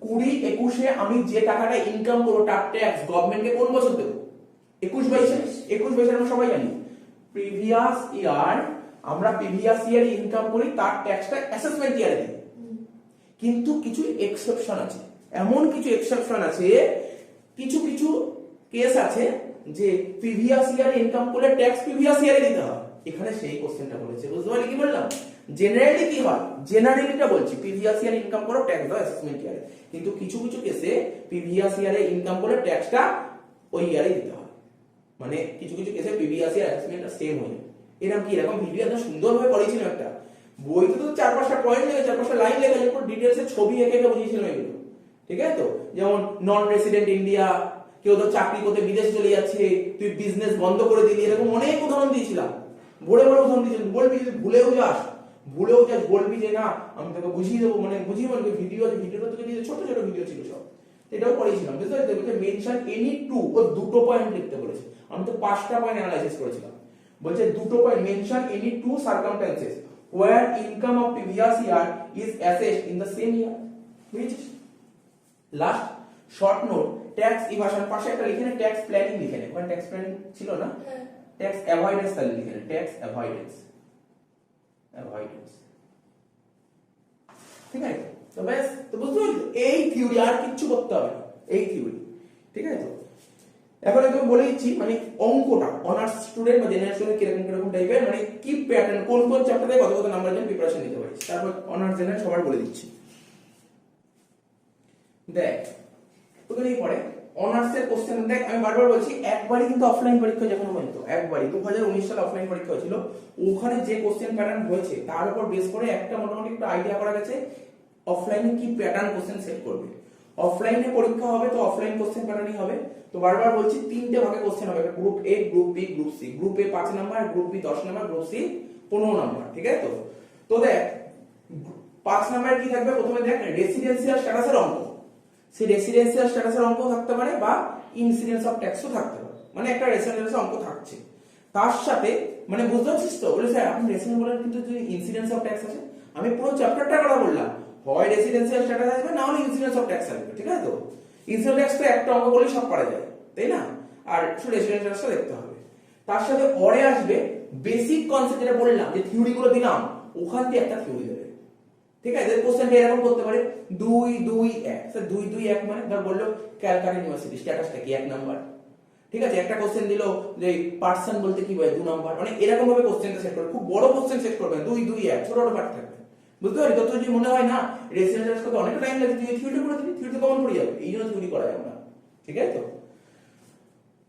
20-21 আমি যে টাকাটা ইনকাম করব তার ট্যাক্স গভর্নমেন্টকে কোন বছর দেব, 21-22 আমরা সবাই জানি। প্রিভিয়াস ইয়ার, আমরা প্রিভিয়াস ইয়ারে ইনকাম করি, তার ট্যাক্সটা অ্যাসেসমেন্ট ইয়ারে দিই। কিন্তু কিছু এক্সেপশন আছে, এমন কিছু এক্সেপশন আছে, কিছু কেস আছে যে প্রিভিয়াস ইয়ারে ইনকাম করলে ট্যাক্স প্রিভিয়াস ইয়ারে দিতে হয়। এখানে সেই কোশ্চেনটা বলেছে, বুঝতে পারলি কি বললাম। জেনারেলি কি হয়, জেনারেলিটা বলছি, প্রিভিয়াস ইয়ারে ইনকাম করো, ট্যাক্স দাও অ্যাসেসমেন্ট ইয়ারে। কিন্তু কিছু কেসে প্রিভিয়াস ইয়ারে ইনকাম করলে ট্যাক্সটা ওই ইয়ারে দিতে হয়, মানে কিছু কেসে প্রিভিয়াস ইয়ার অ্যাসেসমেন্টটা সেম হয়ে যায়। এরকম ভিডিও একদম সুন্দরভাবে করেছিলাম একটা, বইতে তো 4-5টা পয়েন্ট লেখা, 4-5টা লাইন লেখা, এরপর ডিটেইলসে ছবি এঁকে বুঝিয়েছিলাম এগুলো, ঠিক আছে। তো যেমন নন রেসিডেন্ট ইন্ডিয়া, কেউ তো চাকরি করতে বিদেশ চলে যাচ্ছে, তুই বিজনেস বন্ধ করে দিলি, এরকম অনেক উদাহরণ দিয়েছিলাম, বড় উদাহরণ দিয়েছিলাম। বলবি যদি ভুলেও যাস বলবি যে না আমি তোকে বুঝিয়ে দেবো, মানে বুঝিয়ে বলবি, ভিডিওটা তোকে দিয়ে ছোট ভিডিও ছিল সব, এটাও করেছিলাম, বুঝতে পারছি। মেনশন এনি 2, ও 2টো পয়েন্ট লিখতে বলেছে, আমি তো 5টা পয়েন্ট অ্যানালাইসিস করেছিলাম। বলছে 2টো point, mention any 2 circumstances where income of previous year is assessed in the same year, বুঝেছিস। লাস্ট শর্ট নোট, ট্যাক্স ইভাশন, পাশে একটা লিখে নে, ট্যাক্স প্ল্যানিং লিখে নে, ওখানে ট্যাক্স প্ল্যানিং ছিল না, ট্যাক্স অ্যাভয়েডেন্স তাহলে লিখে নে, ট্যাক্স অ্যাভয়েডেন্স, ঠিক আছে? তো ব্যাস, তো বুঝতে পারলি এই থিওরি, আর কিচ্ছু করতে হবে না, এই থিওরি। ঠিক আছে? তো এখন আমি বলে দিচ্ছি মানে অঙ্কটা অনার্স স্টুডেন্ট বা জেনারেল স্টুডেন্ট কিরকম কিরকম টাইপের, মানে কি প্যাটার্ন, কোন কোন চ্যাপ্টারে কত কত নাম্বার জন্য প্রিপারেশন নিতে পারিস, তারপর অনার্স জেনারেল সবার বলে দিচ্ছি। দেখ তোদের পরে অনার্সের কোশ্চেন দেখ, আমি বারবার বলছি একবারই কিন্তু অফলাইন পরীক্ষা যখন হতো, একবারই 2019 সালে অফলাইন পরীক্ষা হয়েছিল, ওখানে যে কোশ্চেন প্যাটার্ন হয়েছে তার উপর বেস করে একটা মোটামুটি একটা আইডিয়া করা গেছে অফলাইনে কি প্যাটার্ন কোশ্চেন সেট করবে। অফলাইনে পরীক্ষা হবে তো অফলাইন কোশ্চেন প্যাটার্নই হবে। তো বারবার বলছি তিনটে ভাগে কোশ্চেন হবে, group A, group B, group C. Group A 5 number, group B 10 number, group C 15 number. ঠিক আছে? তো তো দেখ 5 নাম্বার কি থাকবে, প্রথমে দেখ রেসিডেন্সিয়াল স্ট্যাটাসের অঙ্ক। সেই রেসিডেন্সিয়াল স্ট্যাটাসের অঙ্ক থাকতে পারে বা ইনসিডেন্স অফ ট্যাক্সও থাকতে পারে, মানে একটা রেসিডেন্সিয়াল অঙ্ক থাকছে তার সাথে, মানে বুঝতে পারছিস তো? বলে স্যার আপনি রেসিডেন্স বলেন কিন্তু যদি ইনসিডেন্স অফ ট্যাক্স আছে, আমি পুরো চ্যাপ্টারটা কথা বললাম, হয় রেসিডেন্সিয়াল স্ট্যাটাস আসবে না হলে ইনসিডেন্স অফ ট্যাক্স আসবে। ঠিক আছে? তো ইনসিডেন্স ট্যাক্স তো একটা অঙ্ক বলেই সব পারা যায়, তাই না? আর শুধু রেসিডেন্সিয়াল ট্যাক্সটা দেখতে হবে। তার সাথে পরে আসবে বেসিক কনসেপ্ট, যেটা বললাম যে থিওরি গুলো দিলাম, ওখান থেকে একটা থিওরি দেবে। ঠিক আছে? কোশ্চেনটা এরকম করতে পারে 2 2 1, স্যার 2 2 1 মানে ধর বললো ক্যালকাটা ইউনিভার্সিটি স্ট্যাটাসটা কি 1 নাম্বার। ঠিক আছে? একটা কোশ্চেন দিল যে পার্সন বলতে কি বোঝায় 2 নাম্বার, মানে এরকম ভাবে কোশ্চেনটা সেট করবে, খুব বড় কোশ্চেন সেট করবে 2 2 1, ছোট ছোট পার্ট থাকবে। বুঝতে পারি? তো যদি মনে হয় না রেসিডেন্স করতে অনেক টাইম লাগে, তুই থিওরি করে দিবি, থিওরিতে কমন পড়ে যাবে, এই জন্য থিওরি করা যাবে না। ঠিক আছে? তো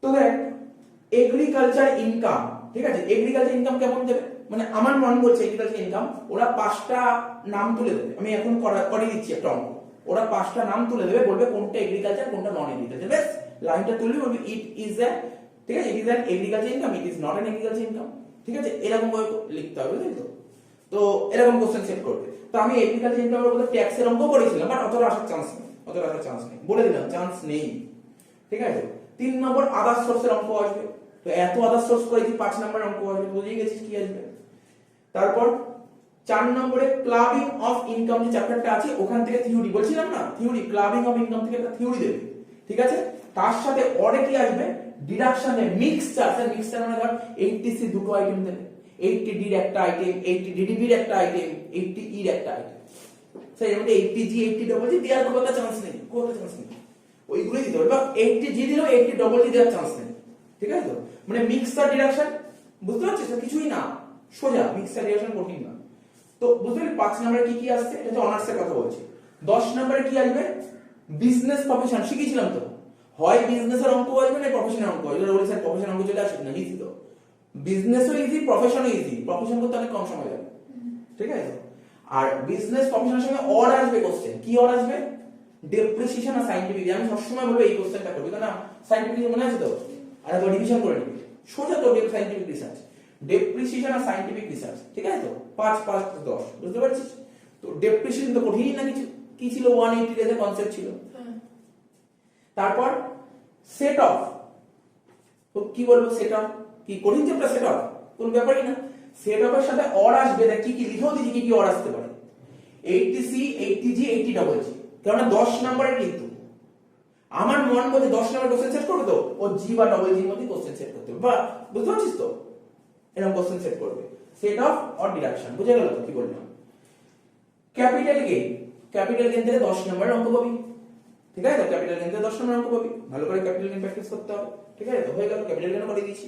তো দেখ এগ্রিকালচার ইনকাম, ঠিক আছে? এগ্রিকালচার ইনকাম কেমন দেবে, মানে আমার মন বলছে এগ্রিকালচার ইনকাম ওরা 5টা নাম তুলে দেবে, আমি এখন করিয়ে দিচ্ছি একটা অঙ্ক, ওরা 5টা নাম তুলে দেবে, বলবে কোনটা এগ্রিকালচার কোনটা নন এগ্রিকালচার, বেশ লাইনটা তুলবি, বলবি ইট ইজ এ, ঠিক আছে, ইট is an agriculture income, it is not an agriculture income. ঠিক আছে? এরকম ভাবে লিখতে হবে, বুঝলি তো? তো এরকম কোশ্চেন সেট করবে। তো আমি এগ্রিকালচার ইনকামের মধ্যে ট্যাক্সের অঙ্ক করেছিলাম, বাট অতটা আসার চান্স নেই, অতটা আসার চান্স নেই, বলে দিলাম চান্স নেই। ঠিক আছে? 3 নম্বর আদার সোর্সের অঙ্ক আসবে, তো এত আদার সোর্স করে কি 5 নম্বর অঙ্ক আসবে, বুঝেই গেছিস কি আসবে। তারপর 4 নম্বরে ক্লাবিং অফ ইনকাম যে চ্যাপ্টারটা আছে ওখান থেকে থিওরি, বলছিলাম না থিওরি, ক্লাবিং অফ ইনকাম থেকে একটা থিওরি দেবে। ঠিক আছে? তার সাথে অরে কি আসবে, ডিডাকশনে মিক্সচার, স্যার মিক্সচার মানে ধর 80C দুটো আইটেম দেবে, 80D এর একটা আইটেম, 80DDB এর একটা আইটেম, 80E এর একটা আইটেম। স্যার এর মধ্যে 80G 80DG দেওয়ার কোনো একটা চান্স নেই, কোনো চান্স নেই, ওইগুলোই দিতে হবে, বা 80G দিলেও 80DG দেওয়ার চান্স নেই। ঠিক আছে? তো মানে মিক্সচার ডিডাকশন, বুঝতে পারছিস? কিছুই না, সোজা মিক্সচার ডিডাকশন কঠিন না। তো বুঝতে পারলি 5 নম্বরে কি কি আসছে, এটা হচ্ছে অনার্সের কথা বলছি। 10 নম্বরে কি আসবে, বিজনেস প্রফেশন, শিখিয়েছিলাম তো, হয় বিজনেসের অঙ্ক আসবে না প্রফেশনের অঙ্ক আসবে, বলে স্যার প্রফেশন অঙ্ক চলে আসবে না, ইজি তো, বিজনেসও ইজি প্রফেশনও ইজি, প্রফেশন করতে অনেক কম সময় লাগে। ঠিক আছে? আর বিজনেস প্রফেশনের সঙ্গে অর আসবে কোশ্চেন, কি অর আসবে, ডেপ্রিসিয়েশন আর সায়েন্টিফিক। আমি সবসময় বলবো এই কোশ্চেনটা করবি, না সায়েন্টিফিক মনে আছে তো, আর একবার রিভিশন করে নিবি, সোজা তো সায়েন্টিফিক রিসার্চ, ডেপ্রিসিয়েশন আর সায়েন্টিফিক রিসার্চ। ঠিক আছে? তো 5 5 10, বুঝতে পারছিস? তো ডেপ্রিসিয়েশন তো কঠিন না কিছু, কি ছিল 180 ডেজ এর কনসেপ্ট ছিল। তারপর সেট অফ, তো কি বলবো, সেট অফ কি কঠিন চ্যাপ্টার, সেট অফ কোন ব্যাপারই না। সেট অফের সাথে অর আসবে, দেখ কি কি লিখেও দিয়েছি, কি কি অর আসতে পারে, 80C 80G 80DG, কারণ 10 নম্বরের কিন্তু আমার মন বলছে 10 নম্বর কোশ্চেন সেট করবে, তো ও জি বা ডবল জি এর মধ্যে কোশ্চেন সেট করতে হবে, বা বুঝতে পারছিস তো, এরকম কোশ্চেন সেট করবে। সেট অফ অর ডিডাকশন, বুঝে গেল তো কি বললাম। ক্যাপিটাল গেইন, ক্যাপিটাল গেইন থেকে 10 নম্বরের অঙ্ক পাবি। ঠিক আছে? তো ক্যাপিটাল গেইন থেকে 10 নম্বরের অঙ্ক পাবি, ভালো করে ক্যাপিটাল গেইন প্র্যাকটিস করতে হবে। ঠিক আছে? তো হয়ে গেল, ক্যাপিটাল গেইন করে দিয়েছি।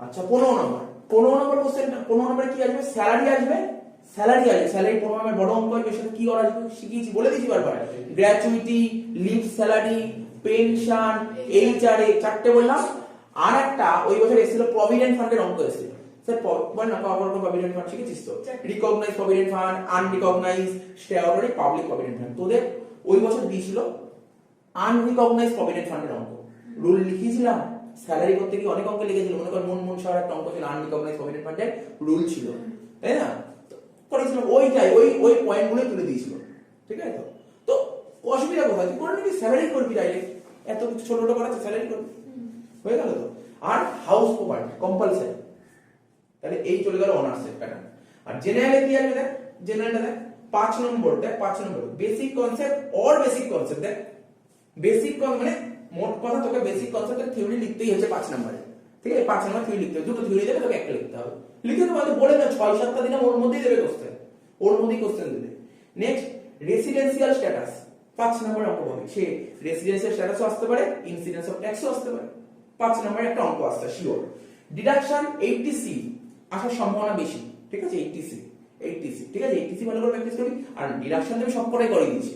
আচ্ছা 15 নম্বর, 15 নম্বর কোশ্চেনটা, 15 নম্বরে কি আসবে, স্যালারি আসবে, স্যালারি আসবে, স্যালারি 15 নম্বর বড় অঙ্ক আসবে, সেটা কি করা আসবে শিখিয়েছি, বলে দিয়েছি বারবার, gratuity, leave salary, pension, HRA 4টে বললাম। আর একটা ওই বছর এসেছিল প্রভিডেন্ট ফান্ডের অঙ্ক এসেছিল, স্যার বল না কখন প্রভিডেন্ট ফান্ড শিখেছিস তো, recognise provident fund, unrecognise, statutory, public provident fund. তোদের ওই বছর দিয়েছিল আনরিকগনাইজ প্রভিডেন্ট ফান্ডের অঙ্ক, রুল লিখিয়েছিলাম, স্যালারি করতে গিয়ে অনেক অঙ্ক লিখেছিল, মনে কর মন শহর একটা অঙ্ক ছিল, আনরিকগনাইজ প্রভিডেন্ট ফান্ডের রুল ছিল, তাই না? করেছিল ওইটাই, ওই পয়েন্টগুলোই তুলে দিয়েছিল। ঠিক আছে? তো অসুবিধা কোথায়, তুই করে নিবি, স্যালারি করবি ডাইরেক্ট, এত কিছু ছোট ছোট করা আছে, স্যালারি করবি, হয়ে গেল তো। আর হাউস প্রপার্টি কম্পালসারি, তাহলে এই চলে গেল অনার্সের প্যাটার্ন। আর জেনারেলে কি আসবে, দেখ জেনারেলটা দেখ 5 নম্বর, দেখ 5 নম্বর basic concept or basic concept, দেখ বেসিক মানে মোট কথা তোকে বেসিক কনসেপ্টের থিওরি লিখতেই হচ্ছে 5 নম্বরে। ঠিক আছে? 5 নম্বর থিওরি লিখতে হবে, দুটো থিওরি দেবে, তোকে একটা লিখতে হবে, লিখে তো বলে না 6-7টা দিনে ওর মধ্যেই দেবে কোশ্চেন, ওর মধ্যেই কোশ্চেন দেবে। নেক্সট রেসিডেন্সিয়াল স্ট্যাটাস 5 নম্বর অঙ্ক হবে, সে রেসিডেন্সিয়াল স্ট্যাটাসও আসতে পারে, ইনসিডেন্স অফ ট্যাক্সও আসতে পারে, 5 নম্বরে একটা অঙ্ক আসছে শিওর। ডিডাকশন 80C আসার সম্ভাবনা বেশি, ঠিক আছে, 80C ঠিক আছে, 80C ভালো করে প্র্যাকটিস করি। আর ডিডাকশন আমি সবকটাই করে দিয়েছি,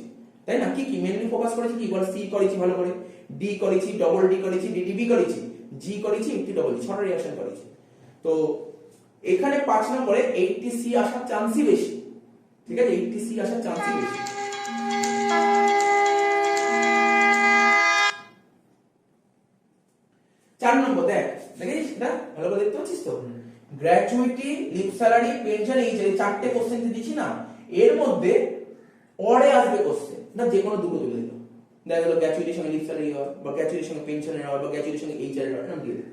তাই না, কি কি মেইনলি ফোকাস করেছি, কি বল, সি করেছি ভালো করে, ডি করেছি, ডবল ডি করেছি, ডিটিবি করেছি, জি করেছি, 80 ডবল জি, 6টা রিঅ্যাকশন করেছি। তো এখানে 5 নম্বরে 80C আসার চান্সই বেশি, ঠিক আছে, 80C আসার চান্সই বেশি। 4 নম্বর দেখিস এটা ভালো করে দেখতে পাচ্ছিস তো, গ্র্যাচুইটি, লিভ স্যালারি, পেনশন, এই যে 4টে কোশ্চেন দিয়েছি না, এর মধ্যে অরে আসবে কোশ্চেন না, যে কোনো দুটো তুলে দিল, দেখা গেল গ্র্যাচুইটির সঙ্গে লিভ স্যালারি হয়, বা গ্র্যাচুইটির সঙ্গে পেনশনের হয়, বা গ্র্যাচুইটির সঙ্গে এইচআর এর হয়, নাম দিয়ে দিল।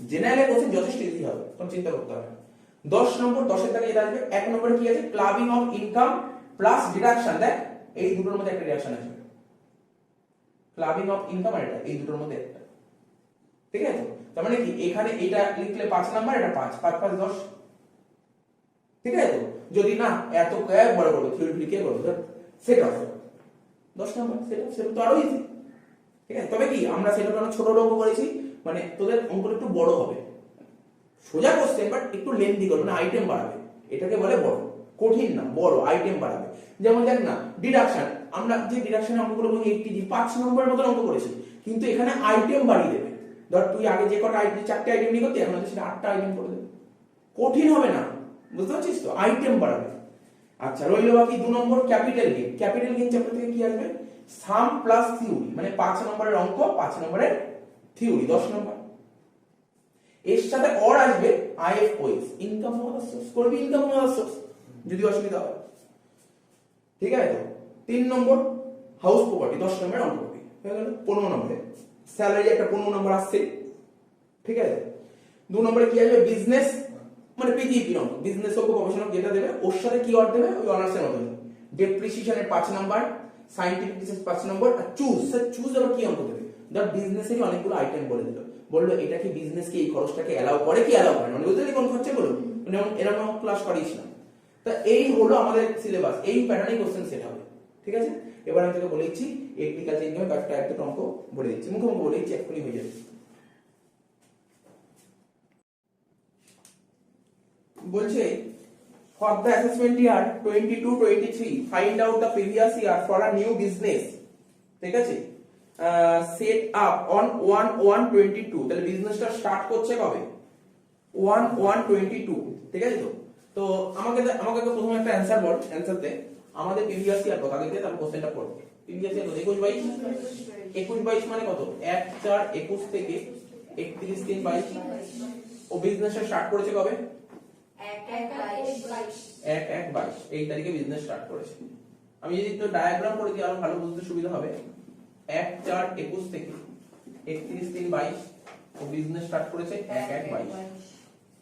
জেনারেল কোশ্চেন যথেষ্ট ইজি হবে, কোনো চিন্তা করতে হবে না। 10 নম্বর, 10 এর দাগে এটা আসবে। 1 নম্বরে কি আছে, clubbing of income plus deduction, দেখ এই দুটোর মধ্যে একটা ডিডাকশন আছে, ক্লাবিং অফ ইনকাম আর এটা, এই দুটোর মধ্যে একটা, ঠিক আছে। তার মানে কি, এখানে এটা লিখলে 5 নাম্বার, এটা 5 5 5 10, ঠিক আছে। তো যদি না এত বড় বড় থিওরি কে করবে, সেটা আছে 10 নাম্বার, সেটা তো আরো ইজি, ঠিক আছে। তবে কি আমরা সেটা অনেক ছোট অঙ্ক করেছি, মানে তোদের অঙ্কটা একটু বড় হবে, সোজা কোশ্চেন বাট একটু লেন্থি করবে, মানে আইটেম বাড়াবে, এটাকে বলে বড়, কঠিন না, বড় আইটেম বাড়াবে। যেমন দেখ না, ডিডাকশন, আমরা যে ডিডাকশনের অঙ্কগুলো বলি 80 5 নম্বরের মতো অঙ্ক করেছি, কিন্তু এখানে আইটেম বাড়িয়ে দেবে। ধর তুই আগে যে কটা আইটেম, 4টে আইটেম নিয়ে করতে, এখন হচ্ছে সেটা 8টা আইটেম করে দেবে, কঠিন হবে না, বুঝতে পারছিস তো, আইটেম বাড়াবে। আচ্ছা, রইল বাকি 2 নম্বর capital gain. Capital gain chapter থেকে কি আসবে, সাম প্লাস থিওরি, মানে 5 নম্বরের অঙ্ক, 5 নম্বরের থিওরি, 10 নম্বর। এর সাথে অর আসবে আইএফওএস, ইনকাম ফ্রম আদার সোর্স, করবি ইনকাম ফ্রম আদার সোর্স যদি অসুবিধা হয়, ঠিক আছে। তো 3 নম্বর হাউস প্রপার্টি, 10 নম্বরের অঙ্ক হবে, হয়ে গেল। 15 নম্বরে স্যালারি একটা 15 নম্বর আসছে, ঠিক আছে। 2 নম্বরে কি আসবে, বিজনেস, মানে পিজিপি অঙ্ক, বিজনেস হোক প্রফেশনাল যেটা দেবে, ওর সাথে কি অর দেবে, ওই অনার্সের মতন। ডেপ্রিসিয়েশনের 5 নাম্বার, সায়েন্টিফিক রিসার্চ 5 নম্বর, আর চুজ আবার কি অঙ্ক দেবে, ধর বিজনেসেরই অনেকগুলো আইটেম বলে দিল, বললো এটা কি বিজনেস কি এই খরচটাকে এলাও করে কি এলাও করে, মানে বুঝতে কোন খরচা বলো, মানে এরকম ক্লাস করিয়েছিলাম। তা এই হলো আমাদের সিলেবাস, এই প্যাটার্নেই কোশ্চেন সেট হবে, ঠিক আছে। এবার আমি তোকে বলে দিচ্ছি এগ্রিকালচার ইনকাম কয়েকটা একটা অঙ্ক বলে দিচ্ছি, মুখোমুখি বলে দিচ্ছি, এক্ষুনি হয়ে যাবে। বলছে for the assessment year 22-23 find out the previous year for a new business, ঠিক আছে, set up on 1/1/22, তাহলে বিজনেসটা স্টার্ট করছে কবে, 1/1/22, ঠিক আছে। তো আমাকে প্রথমে একটা অ্যানসার বল, অ্যানসার দে আমাদের প্রিভিয়াস ইয়ার কত, আগে দিয়ে তারপর কোশ্চেনটা পড়ব। প্রিভিয়াস ইয়ার 21-22 মানে কত, 1/4/21 থেকে 31/3/22, ও বিজনেসটা স্টার্ট করেছে কবে, 1/1/22, এই তারিখে বিজনেস স্টার্ট করেছে। আমি যদি একটু ডায়াগ্রাম করে দিই আরো ভালো বুঝতে সুবিধা হবে। 1/4/21 থেকে 31/3/22 ও বিজনেস স্টার্ট করেছে 1/1/22,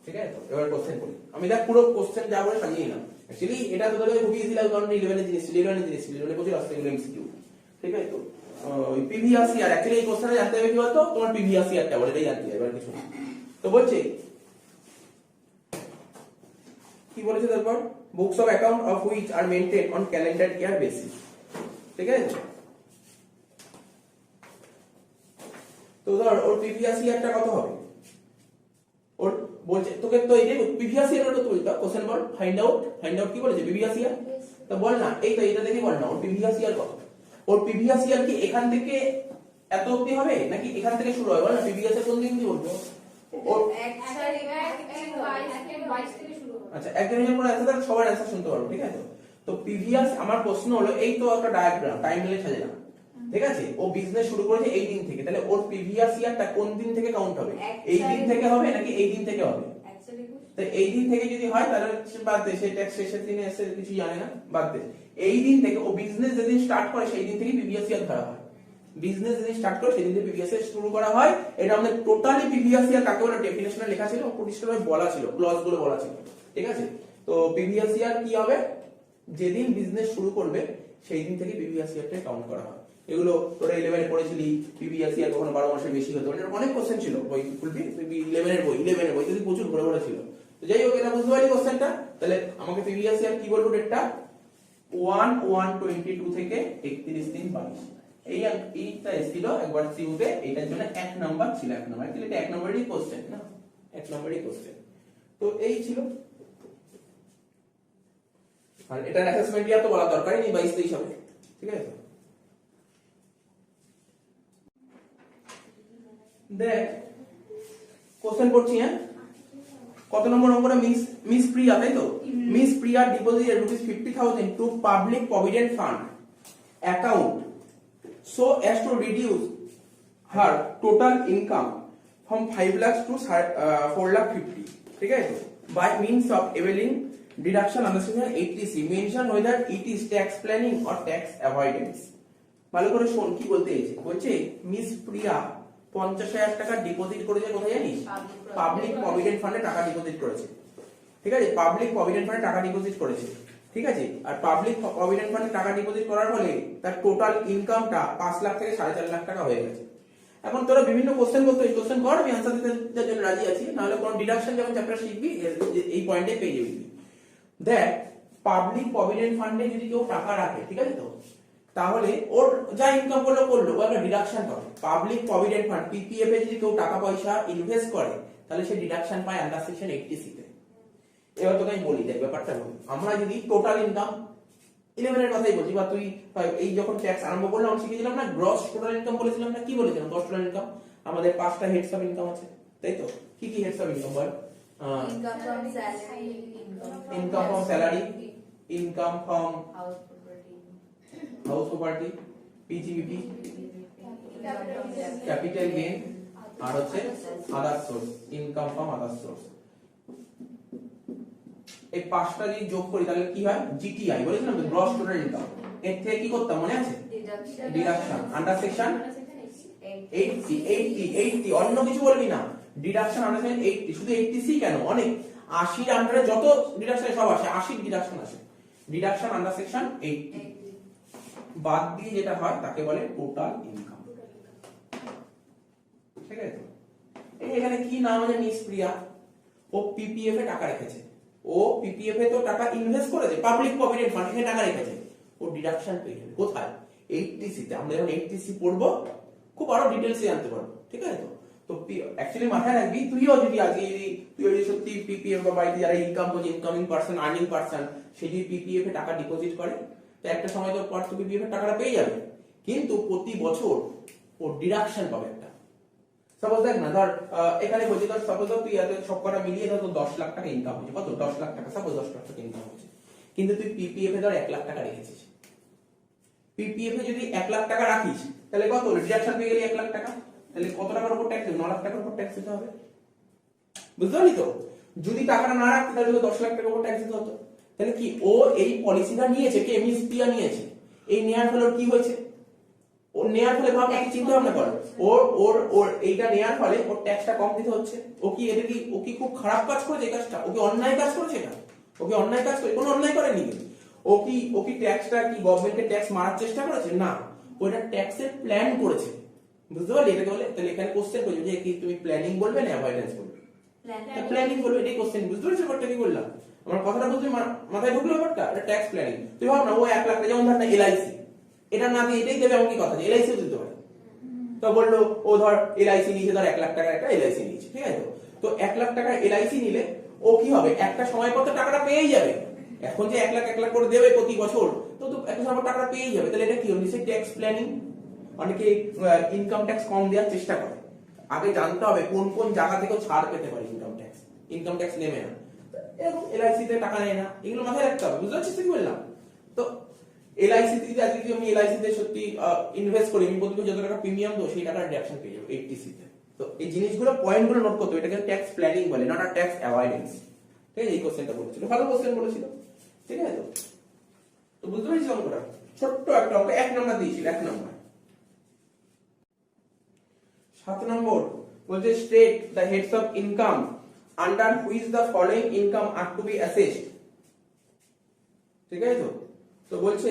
ঠিক আছে। তো এবার কোশ্চেন করি, আমি দেখ পুরো কোশ্চেন যা বলে সাজিয়ে নিলাম। অ্যাকচুয়ালি এটা তোদের খুবই ইজি লাগবে, কারণ 11 এর জিনিস 11 প্রচুর আসছে এগুলো এমসিকিউ, ঠিক আছে। তো ওই প্রিভিয়াস ইয়ার, অ্যাকচুয়ালি এই কোশ্চেনটা জানতে হবে কি বলতো, তোমার প্রিভিয়াস ইয়ারটা বলে এটাই জানতে হবে, এবার কিছু না। তো বলছে কি বলেছে তারপর, books of account of which are maintain on calendar year basis, ঠিক আছে। তো ধর ওর প্রিভিয়াস ইয়ারটা কত হবে, ওর বলছে তোকে তো এই যে প্রিভিয়াস ইয়ারটা তো বলতে কোশ্চেন বল, ফাইন্ড আউট কি বলেছে প্রিভিয়াস ইয়ার, তো বল না, এই তো এটা দেখে বল না ওর প্রিভিয়াস ইয়ার কত, ওর প্রিভিয়াস ইয়ার কি এখান থেকে এত অবধি হবে নাকি এখান থেকে শুরু হবে, বল না প্রিভিয়াস এর কোন দিন কি বলবো, ওর আচ্ছা একদিনের পর অ্যান্সার দেখ, সবার অ্যান্সার শুনতে পারবো, ঠিক আছে। তো প্রিভিয়াস আমার প্রশ্ন হলো, এই তো একটা ডায়াগ্রাম টাইমলাইন সাজালাম, ঠিক আছে। ও বিজনেস শুরু করেছে এই দিন থেকে, তাহলে ওর প্রিভিয়াস ইয়ারটা কোন দিন থেকে কাউন্ট হবে, এই দিন থেকে হবে নাকি এই দিন থেকে হবে, তো এই দিন থেকে যদি হয় তাহলে বাদ দে, সেই ট্যাক্স শেষের দিনে এসে কিছু জানে না, বাদ দে। এই দিন থেকে ও বিজনেস যেদিন স্টার্ট করে সেই দিন থেকে প্রিভিয়াস ইয়ার ধরা হয়, বিজনেস যেদিন স্টার্ট করে সেদিন থেকে প্রিভিয়াস ইয়ার শুরু করা হয়। এটা আমাদের টোটালি প্রিভিয়াস ইয়ার কাকে বলে ডেফিনেশনে লেখা ছিল, পরিষ্কারভাবে বলা ছিল, ক্লজ গুলো বলা ছিল, ঠিক আছে। তো প্রিভিয়াস ইয়ার কি হবে, যেদিন বিজনেস শুরু করবে সেই দিন থেকে প্রিভিয়াস ইয়ারটা কাউন্ট করা হয়। এগুলো তোরা 11 এ পড়েছিলি, প্রিভিয়াস ইয়ার কখনো 12 মাসের বেশি হতো, মানে অনেক কোশ্চেন ছিল ওই ফুলপি 11 এর বই যদি প্রচুর ভরে ভরে ছিল। তো যাই হোক, এটা বুঝতে পারলি কোশ্চেনটা, তাহলে আমাকে প্রিভিয়াস ইয়ার কি বলবো ডেটটা, 1/1/22 থেকে 31/3/22 এইটা এসেছিল একবার সিউতে, এটার জন্য 1 নাম্বার ছিল, 1 নাম্বার এটা 1 নাম্বারেরই কোশ্চেন না, 1 নাম্বারেরই কোশ্চেন। তো এই ছিল, আর এটার অ্যাসেসমেন্ট ইয়ার তো বলা দরকারই নেই 22-23 হবে, ঠিক আছে। দেখ কোশ্চেন করছি, হ্যাঁ কত নম্বর অঙ্কটা, মিস প্রিয়া, তাই তো, miss Priya deposit ₹50,000 to public provident fund account so as to reduce her total income from 5 lakhs to 4,50,000, ঠিক আছে, by means of availing deduction under section 80C mention whether it is tax planning or tax avoidance। ভালো করে শোন কি বলতে চাইছে, বলছে miss প্রিয়া 50,000 টাকা ডিপোজিট করেছে, কোথায় জানিস, পাবলিক প্রভিডেন্ট ফান্ডে টাকা ডিপোজিট করেছে, ঠিক আছে, পাবলিক প্রভিডেন্ট ফান্ডে টাকা ডিপোজিট করেছে, ঠিক আছে। আর পাবলিক প্রভিডেন্ট ফান্ডে টাকা ডিপোজিট করার ফলে তার টোটাল ইনকামটা 5 লাখ থেকে 4.5 লাখ টাকা হয়ে গেছে। এখন তোরা বিভিন্ন কোশ্চেন করতে, এই কোশ্চেন কর, আমি आंसर দিতে জন্য রাজি আছি, নাহলে কোন ডিডাকশন যখন চ্যাপ্টার শিখবি এই পয়েন্টে পেয়ে যাবি। দেখ পাবলিক প্রভিডেন্ট ফান্ডে যদি কেউ টাকা রাখে, ঠিক আছে, তো তাহলে ওর যা ইনকাম করলো ও একটা ডিডাকশন পাবে। পাবলিক প্রভিডেন্ট ফান্ড পিপিএফ এ যদি কেউ টাকা পয়সা ইনভেস্ট করে তাহলে সে ডিডাকশন পায় আন্ডার সেকশন 80C তে। এবার তোকে আমি বলি, দেখ ব্যাপারটা বলি, আমরা যদি টোটাল ইনকাম 11 এর কথাই বলছি, বা তুই এই যখন ট্যাক্স আরম্ভ করলাম শিখেছিলাম না, গ্রস টোটাল ইনকাম বলেছিলাম না, কি বলেছিলাম, গ্রস টোটাল ইনকাম আমাদের 5টা হেডস অফ ইনকাম আছে, তাই তো, কি কি হেডস অফ ইনকাম বল, income from salary, income from house property, PGBP, capital gain, আর হচ্ছে other source, income from other source. এই 5টা যদি যোগ করি তাহলে কি হয়, জিটিআই বলেছিলাম তো, গ্রস টোটাল ইনকাম। এর থেকে কি করতাম মনে আছে, ডিডাকশন আন্ডার সেকশন 80 অন্য কিছু বলবি না, ডিডাকশন আন্ডার সেকশন 80, শুধু 80C কেন, অনেক 80 এর আন্ডারে যত ডিডাকশন সব আসে, 80 ডিডাকশন আসে, ডিডাকশন আন্ডার সেকশন 80 বাদ দিয়ে যেটা হয় তাকে বলে টোটাল ইনকাম, ঠিক আছে। এই এখানে কি নাম আছে, মিস প্রিয়া, ও পিপিএফ এ টাকা রেখেছে, ও পিপিএফ এ তো টাকা ইনভেস্ট করেছে, পাবলিক প্রভিডেন্ট ফান্ড এ টাকা রেখেছে, ও ডিডাকশন পেয়ে যাবে কোথায়, 80C তে। আমরা যখন 80C পড়বো খুব আরো ডিটেইলসে জানতে পারবো, ঠিক আছে। তো অ্যাকচুয়ালি মাথায় রাখবি, তুইও যদি আজকে তুই যদি সত্যি পিপিএফ বা বাড়িতে যারা ইনকাম করছে, ইনকামিং পারসন, আর্নিং পারসন, সে যদি পিপিএফ এ টাকা ডিপোজিট করে, তো একটা সময় তোর পর তো পিপিএফ এর টাকাটা পেয়ে যাবে, কিন্তু প্রতি বছর ও ডিডাকশন পাবে একটা। সাপোজ দেখ না, ধর এখানে বলছি, ধর সাপোজ তুই এত সব কটা মিলিয়ে ধর 10 লাখ টাকা ইনকাম হচ্ছে, কত 10 লাখ টাকা, সাপোজ 10 লাখ টাকা ইনকাম হচ্ছে, কিন্তু তুই পিপিএফ এ ধর 1 লাখ টাকা রেখেছিস। পিপিএফ এ যদি 1 লাখ টাকা রাখিস তাহলে কত ডিডাকশন পেয়ে গেলি 1 লাখ টাকা, তাহলে কত টাকার উপর ট্যাক্স, 9 লাখ টাকার উপর ট্যাক্স দিতে হবে, বুঝতে পারলি তো। যদি টাকাটা না রাখতে তাহলে 10 লাখ টাকার উপর ট্যাক্স দিতে হতো। তাহলে কি ও এই পলিসিটা নিয়েছে, কে মিস প্রিয়া নিয়েছে, এই নেয়ার ফলে কি হয়েছে, ও নেয়ার ফলে ভাব কি চিন্তা ভাবনা কর, ওর ওর ওর এইটা নেয়ার ফলে ওর ট্যাক্সটা কম দিতে হচ্ছে। ও কি এটা কি, ও কি খুব খারাপ কাজ করেছে এই কাজটা, ও কি অন্যায় কাজ করেছে, এটা ও কি অন্যায় কাজ করে, কোনো অন্যায় করেনি, ও কি ট্যাক্সটা কি গভর্নমেন্টকে ট্যাক্স মারার চেষ্টা করেছে, না, ওটা ট্যাক্সের প্ল্যান করেছে, বুঝতে পারলি। এটাকে বলে, তাহলে এখানে কোশ্চেন করছে যে কি তুমি প্ল্যানিং বলবে না অ্যাভয়েডেন্স বলবে, প্ল্যানিং বলবে, এটাই কোশ্চেন, বুঝতে পারছিস ব্যাপারটা কি বললাম, আমার কথাটা বলতে মাথায় ঢুকলো ব্যাপারটা, এটা ট্যাক্স প্ল্যানিং। তুই ভাব না, ও 1 লাখ টাকা, যেমন ধর না এলআইসি, এটা না দিয়ে এটাই দেবে এমন কি কথা, এলআইসিও দিতে পারে, তো বললো ও ধর এলআইসি নিয়েছে, ধর 1 লাখ টাকার একটা এলআইসি নিয়েছে, ঠিক আছে, তো 1 লাখ টাকার এলআইসি নিলে ও কি হবে, একটা সময় পর তো টাকাটা পেয়েই যাবে, এখন যে 1 লাখ 1 লাখ করে দেবে প্রতি বছর, তো একটা সময় টাকাটা পেয়েই যাবে, তাহলে এটা কি হলো, নিশ্চয়ই ট্যাক্স প্ল্যানিং। অনেকে ইনকাম ট্যাক্স কম দেওয়ার চেষ্টা করে, আগে জানতে হবে কোন কোন জায়গা থেকে ছাড় পেতে পারে ইনকাম ট্যাক্স নেবে না, এরকম এলআইসি তে টাকা নেয় না, এগুলো মাথায় রাখতে হবে, বুঝতে পারছিস কি বললাম। তো এলআইসি তে যদি আজকে আমি এলআইসি তে সত্যি ইনভেস্ট করি, আমি প্রতি যত টাকা প্রিমিয়াম দেবো সেই টাকার ডিডাকশন পেয়ে যাবো 80C তে। তো এই জিনিসগুলো পয়েন্টগুলো নোট করতে হবে, এটাকে ট্যাক্স প্ল্যানিং বলে, নট আ ট্যাক্স অ্যাভয়েডেন্স, ঠিক আছে। এই কোশ্চেনটা বলেছিল, ভালো কোশ্চেন বলেছিল, ঠিক আছে। তো বুঝতে পেরেছিস অঙ্কটা, ছোট্ট একটা অঙ্ক, 1 নাম্বার দিয়েছিল, 1 নাম্বার। 7 নম্বর বলছে state the heads of income under which the following income are to be assessed, ঠিক আছে। তো বলছে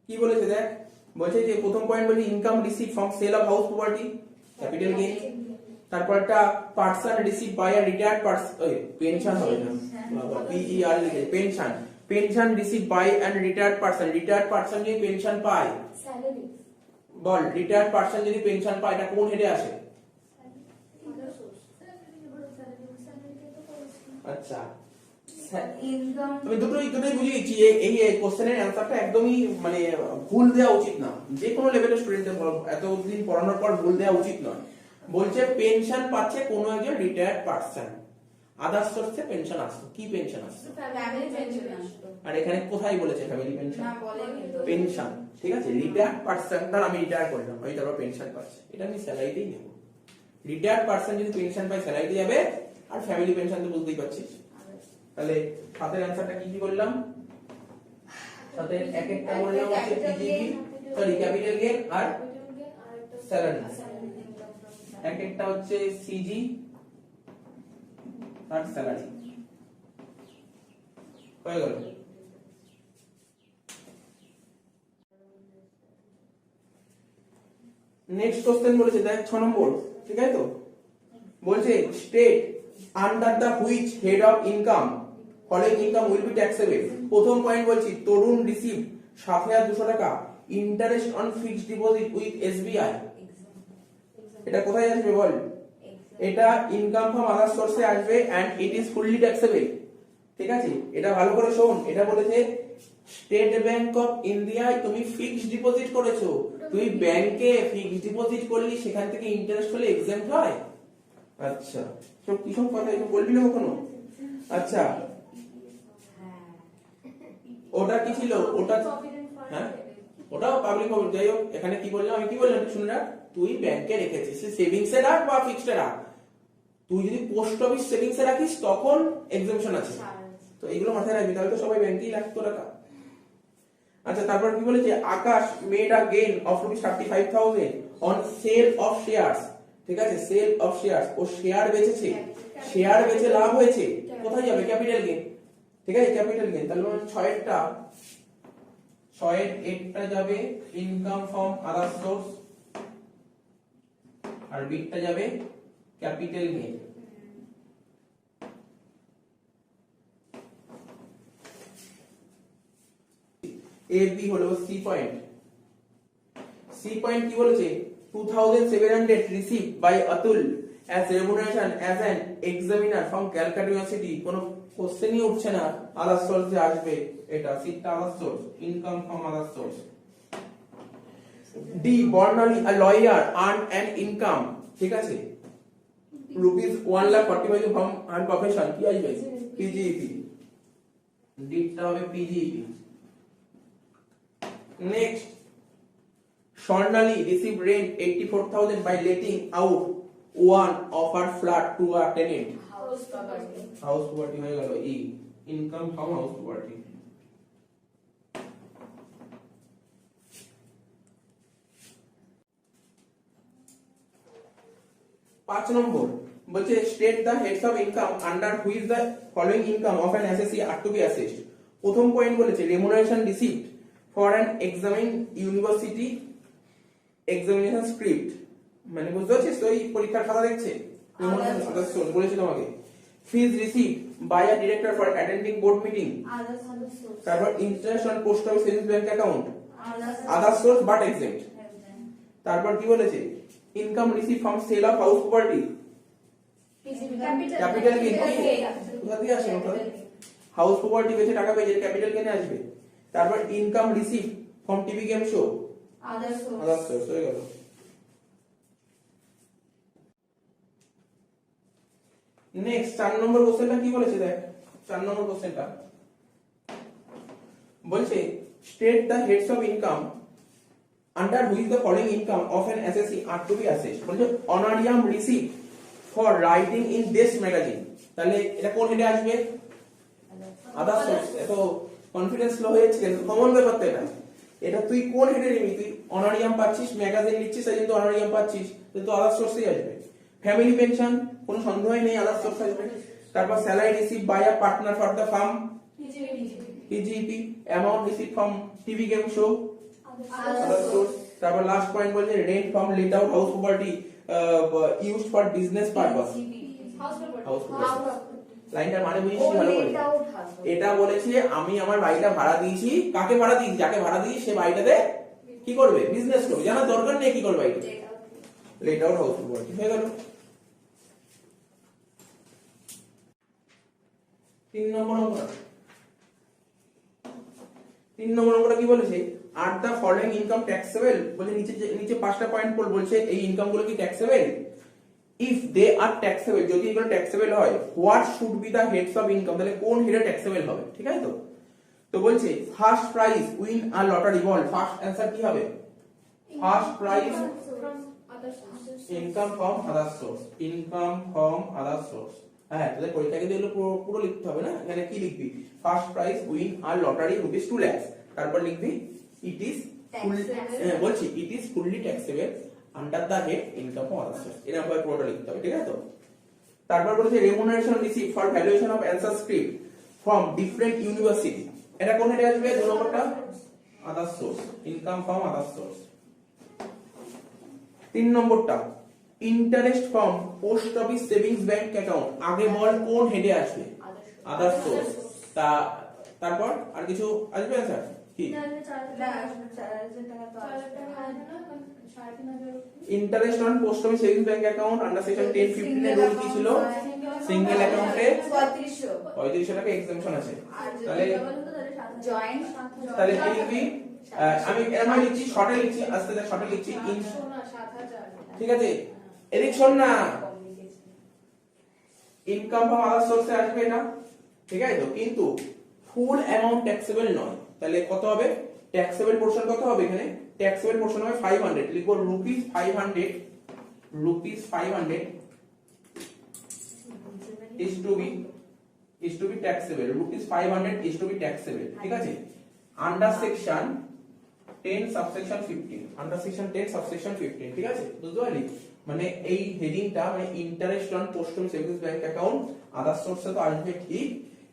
কি বলেছে দেখ, বলছে যে প্রথম পয়েন্ট বলি income receive from sale of house property, capital gain. তারপর একটা person receive by a retired person, pension হবে না, পিইআর লিখে pension, pension receive by and retired person যদি পেনশন পায়, স্যালারি বল রিটায়ার্ড পারসন যদি পেনশন পায় এটা কোন হেডে আসে? আচ্ছা ইনকাম আমি দুটোই বুঝিয়ে দিচ্ছি। এই কোশ্চেনের অ্যান্সারটা একদমই মানে ভুল দেওয়া উচিত না, যে কোনো লেভেলের স্টুডেন্টের এতদিন পড়ানোর পর ভুল দেওয়া উচিত নয়। বলছে পেনশন পাচ্ছে কোনো একজন রিটায়ার্ড পারসন, আদার্স সোর্সে পেনশন আসছে, কি পেনশন আসছে? ফ্যামিলি পেনশন আসতো আর এখানে কোথায় বলেছে ফ্যামিলি পেনশন? না বলেনি তো পেনশন, ঠিক আছে। রিটায়ার্ড পারসন, তার আমি রিটায়ার করলাম, ওই তারপর পেনশন পাচ্ছে, এটা আমি স্যালারিতেই নেব। রিটায়ার্ড পারসন যদি পেনশন পায় স্যালারিতে যাবে, আর ফ্যামিলি পেনশন তো বুঝতেই পারছিস। তাহলে সাথের অ্যান্সারটা কি কি বললাম? সাথে এক একটা বললাম হচ্ছে পিজিপি, সরি ক্যাপিটাল গেইন আর স্যালারি। এক একটা হচ্ছে সিজি আর স্যালারি। হয়ে গেল। নেক্সট কোশ্চেন বলেছে দেখ 6 নম্বর, ঠিক আছে তো? বলছে state under the which head of income following income will be taxable. প্রথম পয়েন্ট বলছি তরুণ রিসিভ ৭,২০০ টাকা interest on fixed deposit with SBI. এটা কোথায় আসবে বল? এটা ইনকাম ফ্রম আদার সোর্সে আসবে and it is fully taxable, ঠিক আছে। এটা ভালো করে শোন, এটা বলেছে স্টেট ব্যাংক অফ ইন্ডিয়ায় তুমি ফিক্সড ডিপোজিট করেছো, তুই ব্যাংকে ফিক্সড ডিপোজিট করলি, সেখান থেকে ইন্টারেস্ট হলে এক্সাম্পট হয়। আচ্ছা সব কি সব কথা একটু বলবি না কখনো? আচ্ছা ওটা কি ছিল? ওটা হ্যাঁ ওটাও পাবলিক হবে। যাই হোক, এখানে কি বললাম আমি, কি বললাম শুনে রাখ, তুই ব্যাংকে রেখেছিস, সে সেভিংসে রাখ বা ফিক্সডে রাখ, তুই যদি পোস্ট অফিস সেভিংসে রাখিস তখন এক্সাম্পশন আছে। তো এগুলো মাথায় রাখবি, তাহলে তো সবাই ব্যাংকেই রাখতো টাকা। আচ্ছা তারপর কি বলেছে? Akash made a gain of ₹35,000 on sale of shares, ঠিক আছে। সেল অফ শেয়ারস, ও শেয়ার বেচেছে, শেয়ার বেচে লাভ হয়েছে, কোথায় যাবে? ক্যাপিটাল গেইন, ঠিক আছে, ক্যাপিটাল গেইন। তাহলে 6 যাবে ইনকাম ফ্রম আদার সোর্স, আর বিটটা যাবে ক্যাপিটাল গেইন। এ বি হলো সি পয়েন্ট। সি পয়েন্ট কি বলেছে? 2700 receive by Atul as remuneration as an examiner from Calcutta university. কোনো কোশ্চেনই উঠছে না আদার সোর্সে আসবে, এটা সিটটা other source, income from other source. D Barnali a lawyer earn an income, ঠিক আছে, ₹1,45,000 ফ্রম আর্ন প্রফেশন, কি আসবে? পিজিইপি। ডিটা হবে পিজিইপি। Next, Swarnali received rent 84,000 by letting out one of her flat to a tenant. House property House property হয়ে গেল ই, income from house property. পাঁচ নম্বর বলছে state the heads of income under which the following income of an assessee are to be assessed. প্রথম point বলেছে remuneration received for an examine university examination script, মানে বুঝতে পারছিস তো? এই পরীক্ষার খাতা দেখছে, বলেছি তোমাকে। Fees receive by a director for attending board meeting, তারপর interest on post office savings bank account, other source but except. তারপর কি বলেছে? Income receive from sale of house property, capital gain. কোথা থেকে আসে? হাউস প্রপার্টি বেচে টাকা পেয়েছে, ক্যাপিটাল গেইনে আসবে। তারপর income receive from TV game show, other source হয়ে গেল। নেক্সট 4 নম্বর কোশ্চেনটা কি বলেছে দেখ। 4 নম্বর কোশ্চেনটা বলছে state the heads of income under which the following income of an assessee are to be assessed. বলছে honorarium receive for writing in this magazine. তাহলে এটা কোন হেডে আসবে? Other source. এত কনফিডেন্স লো হয়ে যাচ্ছে, কমন ব্যাপার তো এটা। এটা তুই কোন হেডে নিবি? তুই অনারিয়াম পাচ্ছিস, ম্যাগাজিন লিখছিস, তাই কিন্তু অনারিয়াম পাচ্ছিস, তো আদার সোর্সেই আসবে। ফ্যামিলি পেনশন, কোনো সন্দেহই নেই, আদার সোর্স আসবে। তারপর salary receive by a partner for the firm, PGBP. Amount receive from TV game show, other source. তারপর লাস্ট পয়েন্ট বলছে rent from let out house property used for business purpose, house property. লাইনটার মানে ও বুঝিস ভালো করে। Late out হবে। এটা বলেছে আমি আমার বাড়িটা ভাড়া দিয়েছি, কাকে ভাড়া দিয়েছি, যাকে ভাড়া দিয়েছি সে বাড়িটাতে কি করবে, বিজনেস করবে, জানার দরকার নেই কি করবে বাড়িটা, লেট আউট হাউস বলে ঠিক হয়ে গেল। 3 নম্বর অঙ্কটা, 3 নম্বর অঙ্কটা কি বলেছে, আর দা ফলোইং ইনকাম ট্যাক্সেবল, বলে নিচে 5টা পয়েন্ট বলছে এই ইনকাম গুলো কি taxable, if they are taxable, যদি এগুলো ট্যাক্সেবল হয়, what should be the heads of income, তাহলে কোন হেডে ট্যাক্সেবল হবে, ঠিক আছে তো। তো বলছে ফার্স্ট প্রাইজ উইন আর লটারি বল, ফার্স্ট অ্যানসার কি হবে, first prize income from other source, income from other source. হ্যাঁ তাহলে পরীক্ষাকে দিয়ে পুরো লিখতে হবে না, এখানে কি লিখবি, ফার্স্ট প্রাইজ উইন আর লটারি রুপিস 2 লাখ, তারপর লিখবি ইট ইজ বলছি it is fully taxable under the head income from other source, এরকম ভাবে পুরোটা লিখতে হবে, ঠিক আছে তো। তারপর বলেছে remuneration receive for valuation of answer script from different university, এটা কোন হেডে আসবে, 2 নম্বরটা আদার source, income from other source. 3 নম্বরটা interest from post office savings bank account, আগে বল কোন হেডে আসবে, আদার সোর্স। তারপর আর কিছু আসবে স্যার কি, interest on post office savings bank account under section 10-15 এর রুল কি ছিল, সিঙ্গেল অ্যাকাউন্টে 3500 টাকা এক্সেমশন আছে, তাহলে জয়েন্ট তাহলে কি লিখবি, আমি এরকম লিখছি, শর্টে লিখছি, আস্তে আস্তে শর্টে লিখছি, ঠিক আছে, এদিক শোন না, ইনকাম ফ্রম আদার সোর্সে আসবে এটা, ঠিক আছে তো, কিন্তু ফুল অ্যামাউন্ট ট্যাক্সেবল নয়, তাহলে কত হবে, ট্যাক্সেবল পোরশন কত হবে, এখানে ট্যাক্সেবল পোরশন হবে 500, লিখবো rupees 500 is to be taxable, rupees 500 is to be taxable, ঠিক আছে, under section 10 subsection 15, under section 10 subsection 15, ঠিক আছে, বুঝতে পারলি, মানে এই হেডিংটা মানে interest on post office savings bank account other সোর্সে তো আসবে ঠিক,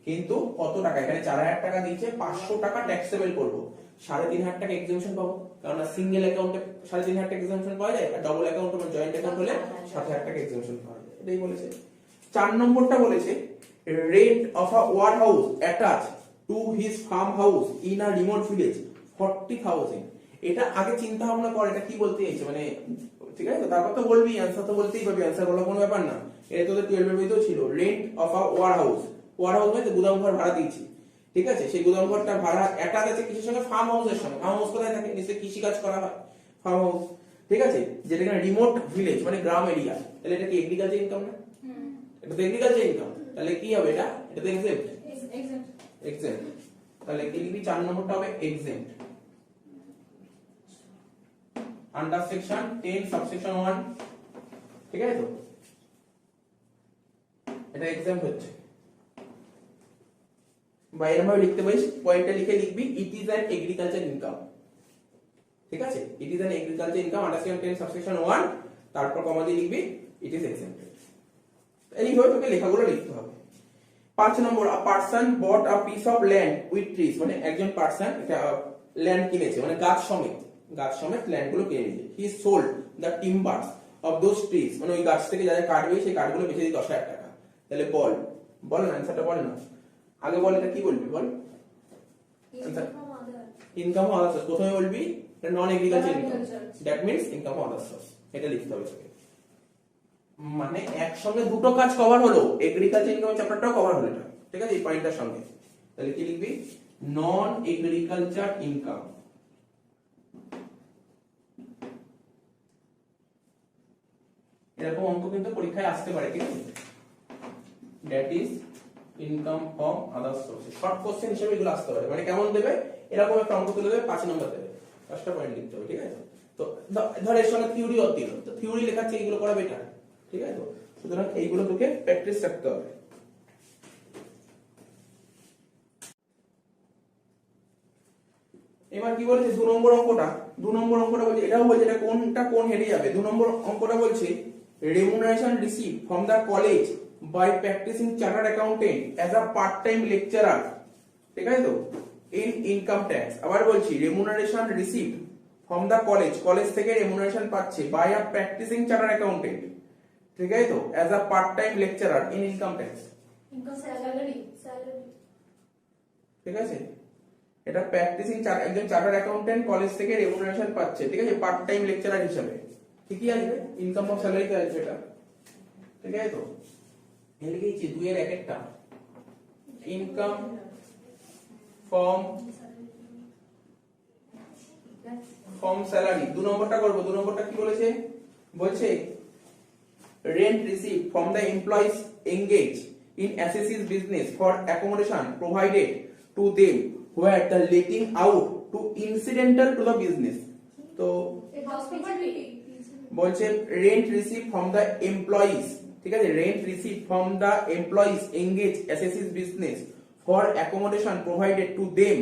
কিন্তু কত টাকা, এখানে 4000 টাকা দিয়েছে, 500 টাকা ট্যাক্সেবল করবো, 3500 টাকা এক্সেমশন পাবো, কারণ সিঙ্গেল অ্যাকাউন্টে 3500 টাকা এক্সেমশন পাওয়া যায়, আর ডাবল অ্যাকাউন্ট বা জয়েন্ট অ্যাকাউন্ট হলে 7000 টাকা এক্সেমশন পাওয়া যায়, এটাই বলেছে। 4 নম্বরটা বলেছে rent of a warehouse attach to his farm house in a remote village 40,000, এটা আগে চিন্তা ভাবনা কর, এটা কি বলতে চাইছে, মানে ঠিক আছে তো, তারপর তো বলবি অ্যানসার তো বলতেই পারবি, অ্যানসার বলা কোনো ব্যাপার না, এটা তোদের 12 এর বইতেও ছিল, rent of a warehouse মানে গুদাম ঘর ভাড়া দিয়েছি, ঠিক আছে, সেই গুদাম ঘরটা ভাড়া অ্যাটাচ আছে কিসের সঙ্গে, ফার্ম হাউসের সঙ্গে, ফার্ম হাউস কোথায় থাকে, নিশ্চয়ই কৃষি কাজ করা হয়, ফার্ম হাউস, ঠিক আছে, যেটা এখানে রিমোট ভিলেজ মানে গ্রাম এরিয়া, তাহলে এটা কি এগ্রিকালচার ইনকাম না, এটা তো এগ্রিকালচার ইনকাম, তাহলে কি হবে এটা, এটা তো এক্সেম্পট, তাহলে কি লিখবি, 4 নম্বরটা হবে এক্সেম্পট আন্ডার সেকশন 10 সাবসেকশন 1, ঠিক আছে তো, এটা এক্সেম্পট হচ্ছে, বাইরে ভাবে লিখতে পারিস, পয়েন্টটা লিখে লিখবি it is an agriculture income, ঠিক আছে, ইট is an agriculture income under section 10 subsection 1, তারপর কমা দিয়ে লিখবি ইট ইজ এক্সেম্পটেড, এইভাবে তোকে লেখাগুলো লিখতে হবে। 5 number a person bought a piece of land with trees, মানে একজন পারসন ল্যান্ড কিনেছে, মানে গাছ সমেত ল্যান্ড গুলো কিনে নিয়েছে, he sold the timbers of those trees, মানে ওই গাছ থেকে যা যা কাটবে সেই কাঠগুলো বেচে দিয়ে 10,000 টাকা, তাহলে বল না অ্যানসারটা বল না, আগে বল এটা কি বলবি বল, ইনকাম ফ্রম আদার সোর্স, প্রথমে বলবি এটা নন agriculture income, that means income from other source, এটা লিখতে হবে তোকে, মানে একসঙ্গে দুটো কাজ কভার হলো, এগ্রিকালচার ইনকাম চ্যাপ্টারটাও কভার হলো এটা, ঠিক আছে, এই পয়েন্টটার সঙ্গে, তাহলে কি লিখবি, নন এগ্রিকালচার ইনকাম, এরকম অঙ্ক কিন্তু পরীক্ষায় আসতে পারে, ঠিক আছে, that is income from other sources, short question হিসেবে এগুলো আসতে পারে, মানে কেমন দেবে, এরকম একটা অঙ্ক তুলে দেবে, 5 নম্বর দেবে, 5টা পয়েন্ট লিখতে হবে, ঠিক আছে, তো ধর এর সঙ্গে থিওরি দিল, তো থিওরি লেখাচ্ছে এইগুলো করা বেটার, ঠিক আছে, সুতরাং এইগুলো তোকে প্র্যাকটিস রাখতে হবে। এবার কি বলছে 2 নম্বর অঙ্কটা বলছে, এটাও বলছে এটা কোন হেডে যাবে, 2 নম্বর অঙ্কটা বলছে remuneration received from the college by practicing chartered accountant as a part time lecturer, ঠিক আছে তো, in income tax, আবার বলছি remuneration received from the college থেকে remuneration পাচ্ছে by a practicing chartered accountant, ঠিক আছে তো, as a part time lecturer in income tax, salary ঠিক আছে, এটা প্র্যাকটিসিং একজন চার্টার্ড অ্যাকাউন্টেন্ট কলেজ থেকে রেমুনারেশন পাচ্ছে, ঠিক আছে, পার্ট টাইম লেকচারার হিসাবে, ঠিকই আসবে, ইনকাম অফ স্যালারিতে আসবে এটা, ঠিক আছে। তো এই লিখেছি দুইয়ের এক একটা ইনকাম ফ্রম স্যালারি। 2 নম্বরটা করব। 2 নম্বরটা কি বলেছে? বলছে rent received from the employees engaged in SSC's business for accommodation provided to them where the letting out to incidental to the business। তো বলছে rent received from the employees, ঠিক আছে, rent received from the employees engaged SSC's business for accommodation provided to them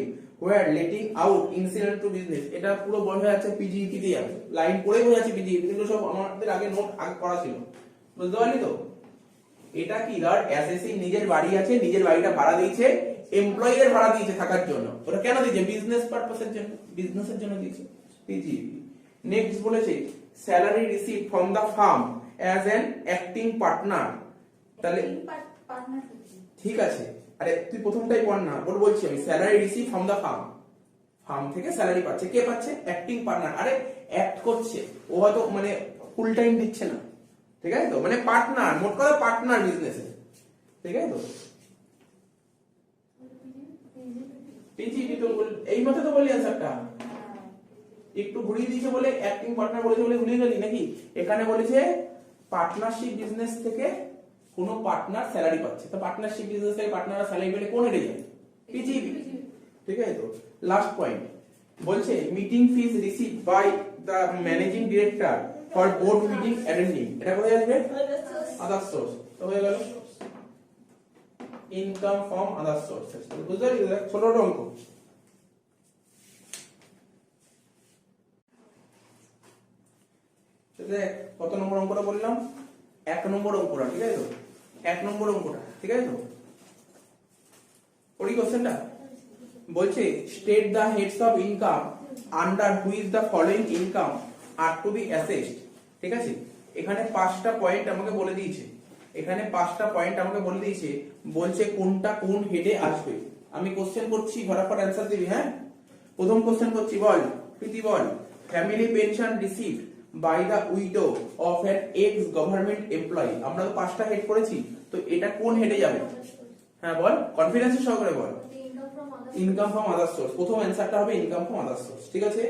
where letting out incidental to business। এটা পুরো বোঝা যাচ্ছে পিজিইপি দিয়ে যাবে, লাইন পড়ে বোঝা যাচ্ছে পিজিইপি, কিন্তু সব আমাদের আগে নোট করা ছিল, বুঝতে পারলি তো? এটা কি, ধর এসএসসি নিজের বাড়ি আছে, নিজের বাড়িটা ভাড়া দিয়েছে, এমপ্লয়িদের ভাড়া দিয়েছে থাকার জন্য, ওটা কেন দিয়েছে? বিজনেস পারপাসের জন্য, বিজনেসের জন্য দিয়েছে, পিজিইপি। নেক্সট বলেছে salary receive from the firm as an acting partner. তাহলে ঠিক আছে, আরে তুই প্রথমটাই পড় না, বলছি আমি salary receive from the firm, firm থেকে স্যালারি পাচ্ছে, কে পাচ্ছে? অ্যাক্টিং পার্টনার, আরে অ্যাক্ট করছে ও, হয়তো মানে ফুল টাইম দিচ্ছে না, ঠিক আছে তো, মানে পার্টনার, মোট কথা পার্টনার বিজনেসে, ঠিক আছে তো। পিজিইপি তো এই মতে তো বললি অ্যানসারটা, একটু ঘুরিয়ে দিয়েছে বলে অ্যাক্টিং পার্টনার বলেছে বলে ভুলিয়ে গেলি নাকি? এখানে বলেছে পার্টনারশিপ বিজনেস থেকে কোনো পার্টনার স্যালারি পাচ্ছে, তো পার্টনারশিপ বিজনেস থেকে পার্টনাররা স্যালারি পেলে কোন হেডে যায়? পিজিইপি, ঠিক আছে তো। লাস্ট পয়েন্ট বলছে meeting fees receive by the managing director for board meeting attending. এটা কোথায় আসবে? Other source. তো হয়ে গেল ইনকাম ফ্রম আদার সোর্সেস। বুঝতে পারলি? ছোট অঙ্ক। দেখ কত নম্বর অঙ্কটা বললাম? 1 নম্বর অঙ্কটা, ঠিক আছে তো, 1 নম্বর অঙ্কটা, ঠিক আছে তো। ওই কোশ্চেনটা বলছে state the heads of income under which the following income are to be assessed, ঠিক আছে। এখানে 5টা পয়েন্ট আমাকে বলে দিয়েছে, এখানে 5টা পয়েন্ট আমাকে বলে দিয়েছে, বলছে কোনটা কোন হেডে আসবে। আমি কোশ্চেন করছি, ফটাফট অ্যানসার দিবি, হ্যাঁ। প্রথম কোশ্চেন করছি, বল প্রীতি, বল family pension received by the widow of an ex government employee. আমরা তো 5টা হেড করেছি, তো এটা কোন হেডে যাবে? হ্যাঁ বল, কনফিডেন্স সহকারে বল। ইনকাম ফ্রম আদার সোর্স, প্রথম অ্যানসারটা হবে ইনকাম ফ্রম আদার সোর্স, ঠিক আছে।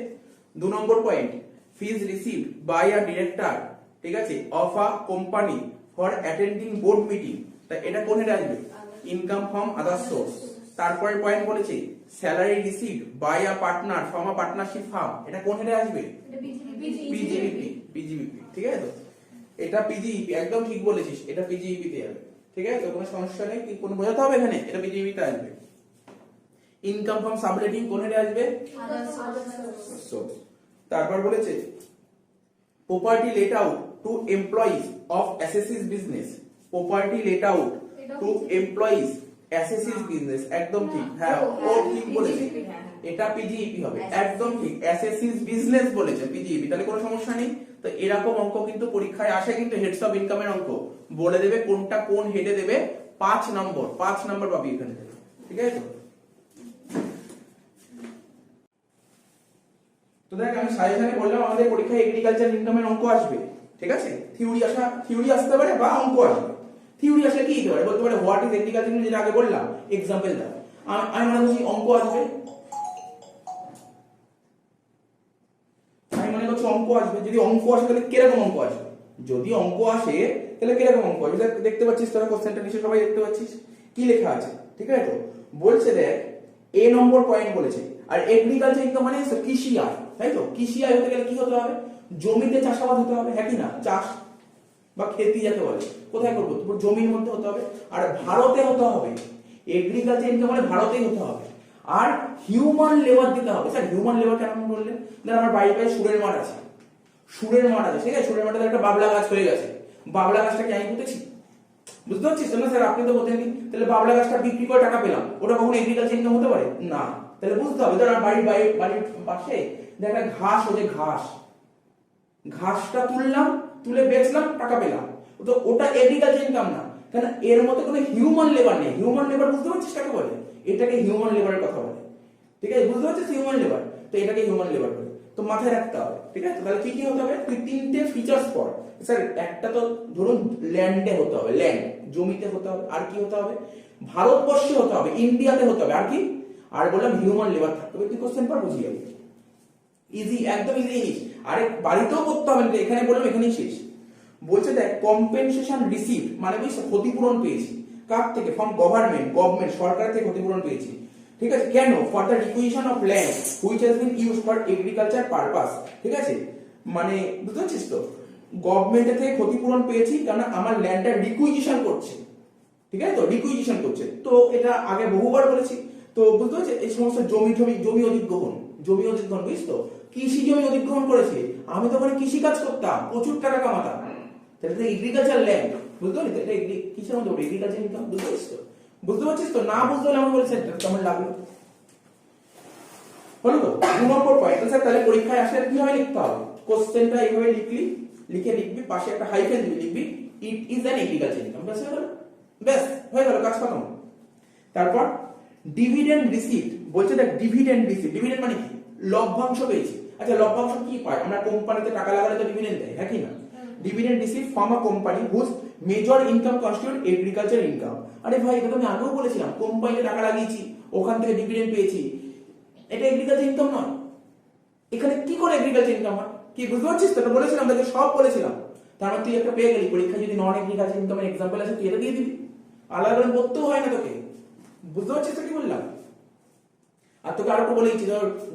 2 number point fees received by a director, ঠিক আছে, of a company for attending board meeting, তা এটা কোন হেডে আসবে? Income from other source. তারপরের পয়েন্ট বলেছে salary received by a partner from a partnership firm, এটা কোন হেডে আসবে? পিজিইপি, পিজিইপি, ঠিক আছে তো। এটা পিজিইপি, একদম ঠিক বলেছিস, এটা পিজিইপি তে যাবে, ঠিক আছে তো, কোনো সমস্যা নেই, কি কোনো বোঝাতে হবে এখানে, এটা পিজিইপি তে আসবে। ইনকাম ফ্রম সাবলেটিং কোন হেডে আসবে? সোর্স। তারপর বলেছে property let out to employees of assessee's business, property let out to employees assessee's business, একদম ঠিক, হ্যাঁ ও ঠিক বলেছে, এটা পিজিইপি হবে, একদম ঠিক, এসএসসিস বিজনেস বলেছে পিজিইপি, তাহলে কোনো সমস্যা নেই। তো এরকম অঙ্ক কিন্তু পরীক্ষায় আসে, কিন্তু হেডস অফ ইনকামের অঙ্ক বলে দেবে কোনটা কোন হেডে দেবে, 5 নম্বর, 5 নম্বর পাবি এখানে, ঠিক আছে তো। তো দেখ আমি সাজেশনে বললাম আমাদের পরীক্ষায় এগ্রিকালচার ইনকামের অঙ্ক আসবে, ঠিক আছে। থিওরি আসতে পারে বা অঙ্ক আসবে। থিওরি আসলে কি দিতে পারে, বলতে পারে হোয়াট ইজ এগ্রিকালচার, যেটা আগে বললাম এক্সাম্পল দাও। আমি মনে করছি অঙ্ক আসবে, আমি মনে করছি অঙ্ক আসবে। যদি অঙ্ক আসে তাহলে কিরকম অঙ্ক আসবে? যদি অঙ্ক আসে তাহলে কিরকম অঙ্ক আসবে? দেখতে পাচ্ছিস তোরা কোশ্চেনটা নিশ্চয়ই সবাই দেখতে পাচ্ছিস কি লেখা আছে, ঠিক আছে তো। বলছে দেখ এ নম্বর পয়েন্ট বলেছে, আর এগ্রিকালচার ইনকাম মানে কৃষি আয়, তাই তো। কৃষি আয় হতে গেলে কি হতে হবে? জমিতে চাষাবাদ হতে হবে, হ্যাঁ কি না? চাষ বা খেতি যাকে বলে, কোথায় করবো? তোর জমির মধ্যে হতে হবে, আর ভারতে হতে হবে। এগ্রিকালচার ইনকাম মানে ভারতেই হতে হবে, আর হিউম্যান লেবার দিতে হবে। স্যার হিউম্যান লেবার কেন বললেন? ধর আমার বাড়ির পাশে সুরের মাঠ আছে, সুরের মাঠ আছে, ঠিক আছে, সুরের মাঠে একটা বাবলা গাছ হয়ে গেছে, বাবলা গাছটা কি আমি পুঁতেছি? বুঝতে পারছিস না স্যার? আপনি তো বোঝেননি, তাহলে বাবলা গাছটা বিক্রি করে টাকা পেলাম, ওটা কখনো এগ্রিকালচার ইনকাম হতে পারে না। তাহলে বুঝতে হবে, ধর আমার বাড়ির পাশে একটা ঘাস হচ্ছে, ঘাসটা তুললাম, তুলে বেচলাম, টাকা পেলাম, তো ওটা এগ্রিকালচার ইনকাম না। কেন এর মধ্যে কোনো হিউম্যান লেবার নেই। হিউম্যান লেবার বুঝতে পারছিস কাকে বলে? এটাকে হিউম্যান লেবারের কথা বলে, ঠিক আছে? বুঝতে পারছিস হিউম্যান লেবার, তো এটাকে হিউম্যান লেবার বলে। তো মাথায় রাখতে হবে, ঠিক আছে? তাহলে কি কি হতে হবে? তুই তিনটে ফিচার্স পড় স্যার। একটা তো ধরুন ল্যান্ডে হতে হবে, ল্যান্ড জমিতে হতে হবে, আর কি হতে হবে? ভারতবর্ষে হতে হবে, ইন্ডিয়াতে হতে হবে, আর কি? আর বললাম হিউম্যান লেবার থাকতে হবে। তুই কোশ্চেন পর বুঝিয়ে যাবি, ইজি, একদম ইজি জিনিস। আরে বাড়িতেও করতে হবে না, এখানে বললাম এখানেই শেষ। বলছে দেখ কম্পেনসেশন রিসিভ মানে বুঝছো ক্ষতিপূরণ পেয়েছি কার থেকে? ফ্রম গভর্নমেন্ট সরকার থেকে ক্ষতিপূরণ পেয়েছি, ঠিক আছে? কেন? For the requisition of land which has been used for agriculture purpose, ঠিক আছে? মানে বুঝতে পারছিস তো, গভর্নমেন্টের থেকে ক্ষতিপূরণ পেয়েছি কারণ আমার ল্যান্ডটা রিকুইজিশন করছে, ঠিক আছে? তো রিকুইজিশন করছে, তো এটা আগে বহুবার বলেছি। তো বুঝতে পারছি এই সমস্ত জমি অধিগ্রহণ বুঝিস তো, কৃষি জমি অধিগ্রহণ করেছে। আমি তো ওখানে কৃষি কাজ করতাম, প্রচুর টাকা কামাতাম, তাহলে এগ্রিকালচার ল্যান্ড, বুঝতে পারলি? এটা কিসের মধ্যে এগ্রিকালচার ইনকাম, বুঝতে পারছিস তো? বুঝতে পারছিস তো? না বুঝতে হলে আমার বলেছে কেমন লাগলো, হলো তো? 2 নম্বর পয়েন্ট স্যার, তাহলে পরীক্ষায় আসলে কিভাবে লিখতে হবে? কোশ্চেনটা এইভাবে লিখবি, পাশে একটা হাইফেন দিবি, লিখবি it is an agriculture income. ব্যাস হয়ে গেল, কাজ খতম। তারপর ডিভিডেন্ড রিসিপ্ট, বলছে দেখ ডিভিডেন্ড মানে কি? লভ্যাংশ পেয়েছি। আচ্ছা লভ্যাংশ কি পায়? আমরা কোম্পানিতে টাকা লাগালে তো ডিভিডেন্ড দেয়, হ্যাঁ কি না? Dividend receipt from a company whose major income constitute agriculture income. আরে ভাই এটা তো আমি আগেও বলেছিলাম, কোম্পানিতে টাকা লাগিয়েছি, ওখান থেকে ডিভিডেন্ড পেয়েছি, এটা এগ্রিকালচার ইনকাম নয়। এখানে কি করে এগ্রিকালচার ইনকাম হয়? কি বুঝতে পারছিস তো? বলেছিলাম তোকে, সব বলেছিলাম। তার মানে তুই একটা পেয়ে গেলি, পরীক্ষা যদি নন এগ্রিকালচার ইনকামের এক্সাম্পল আছে তুই এটা দিয়ে দিবি, আলাদা করে পড়তেও হয় না তোকে। বুঝতে পারছিস তো কি বললাম? আর তোকে আরো বলে দিচ্ছি,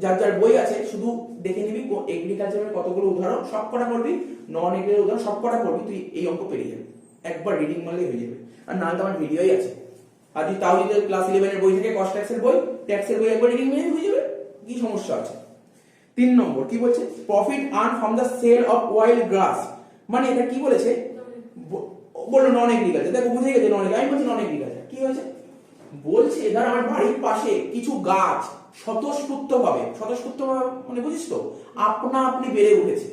যার যার বই আছে শুধু দেখে নিবি এগ্রিকালচারের কতগুলো উদাহরণ, সব কটা করবি, নন এগ্রির উদাহরণ সব কটা করবি, তুই এই অঙ্ক পেরিয়ে যাবে, একবার রিডিং মারলেই হয়ে যাবে। আর না তো আমার ভিডিওই আছে, আর তুই তাও যদি ক্লাস 11 এর বই থেকে কস্ট ট্যাক্সের বই একবার রিডিং মেরে হয়ে যাবে, কি সমস্যা আছে? 3 নম্বর কি বলছে? Profit earn from the sale of wild grass, মানে এটা কি বলেছে? বললো নন এগ্রিকালচার। দেখো বুঝে গেছে নন এগ্রিকালচার, আমি বলছি নন এগ্রিকালচার। কি হয়েছে? বলছে ধর আমার বাড়ির পাশে কিছু গাছ স্বতঃস্ফূর্ত ভাবে মানে বুঝিস তো, আপনা আপনি বেড়ে উঠেছে,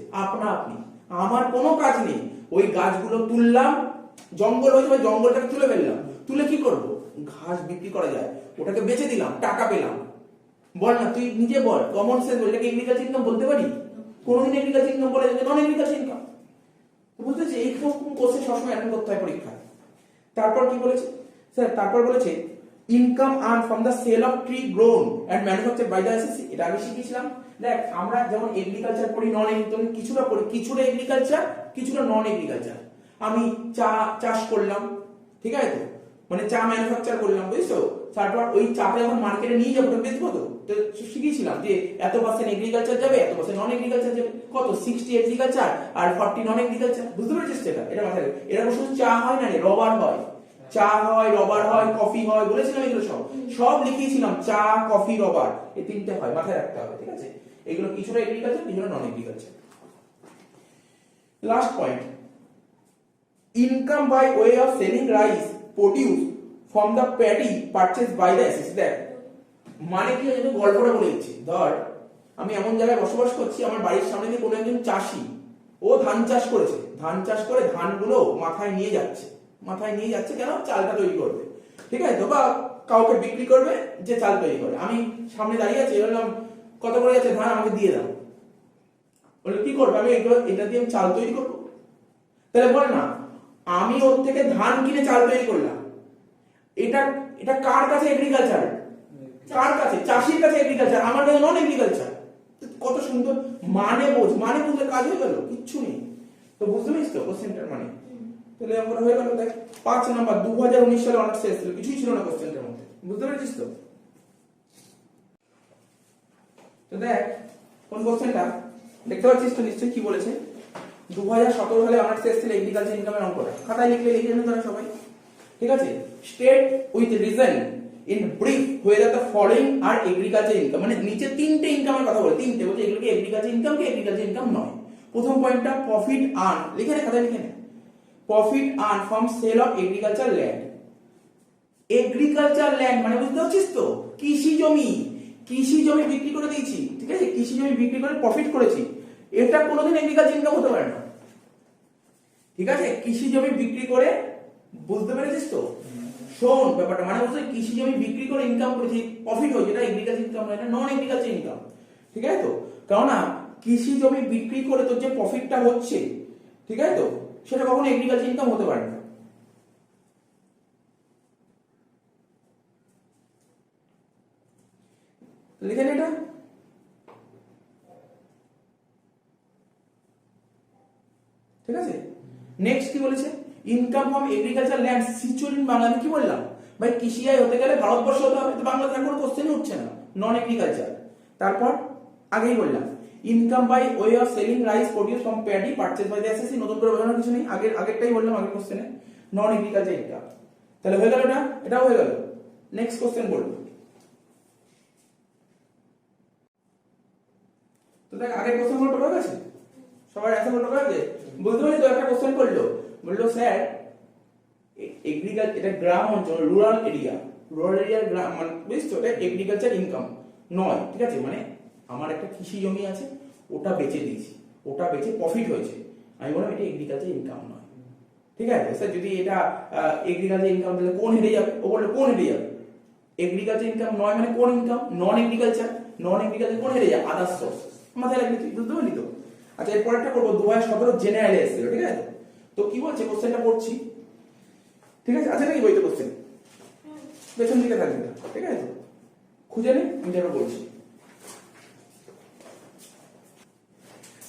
আমার কোনো কাজ নেই, ওই গাছগুলো তুললাম, জঙ্গল হয়েছে ওই জঙ্গলটাকে তুলে ফেললাম, তুলে কি করব? ঘাস বিক্রি করা যায়, ওটাকে বেচে দিলাম, টাকা পেলাম। বল না, তুই নিজে বল, কমন সেন্স বল, এটাকে এগ্রিকালচার ইনকাম বলতে পারি? কোনোদিন এগ্রিকালচার ইনকাম বলে যাবে নন এগ্রিকালচার ইনকাম? বুঝতে পারছিস? এইরকম কোশ্চেন সবসময় অ্যাটেন্ড করতে হয় পরীক্ষায়। তারপর কি বলেছে স্যার? তারপর বলেছে income earn from the sale of tree grown and manufacture by the SSC. এটা আগে শিখিয়েছিলাম। দেখ আমরা যেমন এগ্রিকালচার পড়ি, নন এগ্রিকালচার কিছুটা পড়ি, কিছুটা এগ্রিকালচার কিছুটা নন এগ্রিকালচার। আমি চা চাষ করলাম, ঠিক আছে তো, মানে চা ম্যানুফ্যাকচার করলাম, বুঝছো? তারপর ওই চাটা যখন মার্কেটে নিয়ে যাবো ওটা বেচবো তো শিখিয়েছিলাম যে এত পার্সেন্ট এগ্রিকালচার যাবে, এত পার্সেন্ট নন এগ্রিকালচার যাবে, কত 60 এগ্রিকালচার আর 40 নন এগ্রিকালচার। বুঝতে পেরেছিস এটা মাথায় রাখ। এরকম শুধু চা হয় না রে, রবার হয়, চা হয়, রবার হয়, কফি হয়, বলেছিলাম এগুলো সব লিখিয়েছিলাম, চা কফি রবার এই তিনটে হয়, মাথায় রাখতে হবে, ঠিক আছে? এগুলো কিছুটা এগ্রিকালচার কিছুটা non agriculture. Last point, income by way of selling rice produce from the paddy purchase by the SSC. দেখ মানে কি হয়েছে গল্পটা বলে দিচ্ছি। ধর আমি এমন জায়গায় বসবাস করছি, আমার বাড়ির সামনে দিয়ে কোনো একজন চাষি, ও ধান চাষ করেছে, ধান চাষ করে ধানগুলো মাথায় নিয়ে যাচ্ছে কেন? চালটা তৈরি করবে, ঠিক আছে তো, বা কাউকে বিক্রি করবে যে চাল তৈরি করে। আমি সামনে দাঁড়িয়ে আছি, বললাম কত করে যাচ্ছে ধান, আমাকে দিয়ে দাও। বলে কি করবে? আমি এটা দিয়ে আমি চাল তৈরি করবো। তাহলে বল না, আমি ওর থেকে ধান কিনে চাল তৈরি করলাম, এটা কার কাছে এগ্রিকালচার? কার কাছে? চাষির কাছে এগ্রিকালচার, আমার কাছে নন এগ্রিকালচার। কত সুন্দর মানে বুঝলে কাজ হয়ে গেল, কিচ্ছু নেই। তো বুঝতে পারিস তো কোশ্চেনটার মানে? তাহলে আমরা হয়ে গেল। দেখ 5 নাম্বার 2019 সালে অনার্স এসেছিল, কিছুই ছিল না কোশ্চেনটার মধ্যে, বুঝতে পেরেছিস তো? তো দেখ কোন কোশ্চেনটা দেখতে পাচ্ছিস তো নিশ্চয়ই, কি বলেছে? 2017 সালে অনার্স এসেছিল এগ্রিকালচার ইনকামের অঙ্কটা, খাতায় লিখে নেন তোরা সবাই, ঠিক আছে? State with reason in brief whether the following are agriculture income, মানে নিচে তিনটে ইনকামের কথা বলে, তিনটে বলছে এগুলো কি এগ্রিকালচার ইনকাম কি এগ্রিকালচার ইনকাম নয়। প্রথম পয়েন্টটা প্রফিট আর্ন, লিখে নে খাতায় লিখে নে, profit earn from sale of agriculture land. Agriculture land মানে বুঝতে পারছিস তো, কৃষি জমি বিক্রি করে দিয়েছি, ঠিক আছে? কৃষি জমি বিক্রি করে প্রফিট করেছি, এটা কোনোদিন এগ্রিকালচার ইনকাম হতে পারে না, ঠিক আছে? কৃষি জমি বিক্রি করে বুঝতে পেরেছিস তো? শোন ব্যাপারটা, মানে বলছে কৃষি জমি বিক্রি করে ইনকাম করেছি, প্রফিট হয়েছে, এটা এগ্রিকালচার ইনকাম নয়, এটা নন এগ্রিকালচার ইনকাম। ঠিক আছে তো? কেননা কৃষি জমি বিক্রি করে তোর যে প্রফিটটা হচ্ছে, ঠিক আছে তো, সেটা কখনো এগ্রিকালচার ইনকাম হতে পারে না। লিখে নে এটা। ঠিক আছে, নেক্সট কি বলেছে? Income from agriculture land situated in Bangla. আমি কি বললাম ভাই, কৃষি আয় হতে গেলে ভারতবর্ষ হতে হবে, তো বাংলাদেশের কোনো কোশ্চেনই উঠছে না, নন এগ্রিকালচার। তারপর আগেই বললাম income by way of selling rice produce from paddy purchase by the SSC, নতুন করে বোঝানোর কিছু নেই, আগেরটাই বললাম আগের কোশ্চেনে, নন এগ্রিকালচার ইনকাম। তাহলে হয়ে গেল এটা, এটাও হয়ে গেল। নেক্সট কোশ্চেন বলবো। তো দেখ আগের কোশ্চেন গুলো টোকা গেছে, সবার অ্যান্সার গুলো টোকা গেছে। বুঝতে পারলি তো? একটা কোশ্চেন করলো, বললো স্যার এগ্রিকালচার, এটা গ্রাম অঞ্চল, রুরাল এরিয়া, গ্রাম, মানে বুঝছো, এটা এগ্রিকালচার ইনকাম নয়। ঠিক আছে, মানে আমার একটা কৃষি জমি আছে, ওটা বেচে দিয়েছি, ওটা বেচে প্রফিট হয়েছে, আমি বললাম এটা এগ্রিকালচার ইনকাম নয়। ঠিক আছে স্যার, যদি এটা এগ্রিকালচার ইনকাম তাহলে কোন হেঁটে যাবে? ও বললো কোন হেঁটে যাবে? এগ্রিকালচার ইনকাম নয় মানে কোন ইনকাম? নন এগ্রিকালচার। নন এগ্রিকালচার কোন হেঁটে যায়? Others source. মাথায় রাখবি তুই, বুঝতে পারলি তো? আচ্ছা, এরপরটা করবো 2017 জেনারেলে এসেছিল। ঠিক আছে, তো কি বলছে কোশ্চেনটা পড়ছি। ঠিক আছে, আচ্ছা নাকি বইতে কোশ্চেন পেছন দিকে থাকবে, ঠিক আছে তো, খুঁজে নে, আমি যেটা বলছি।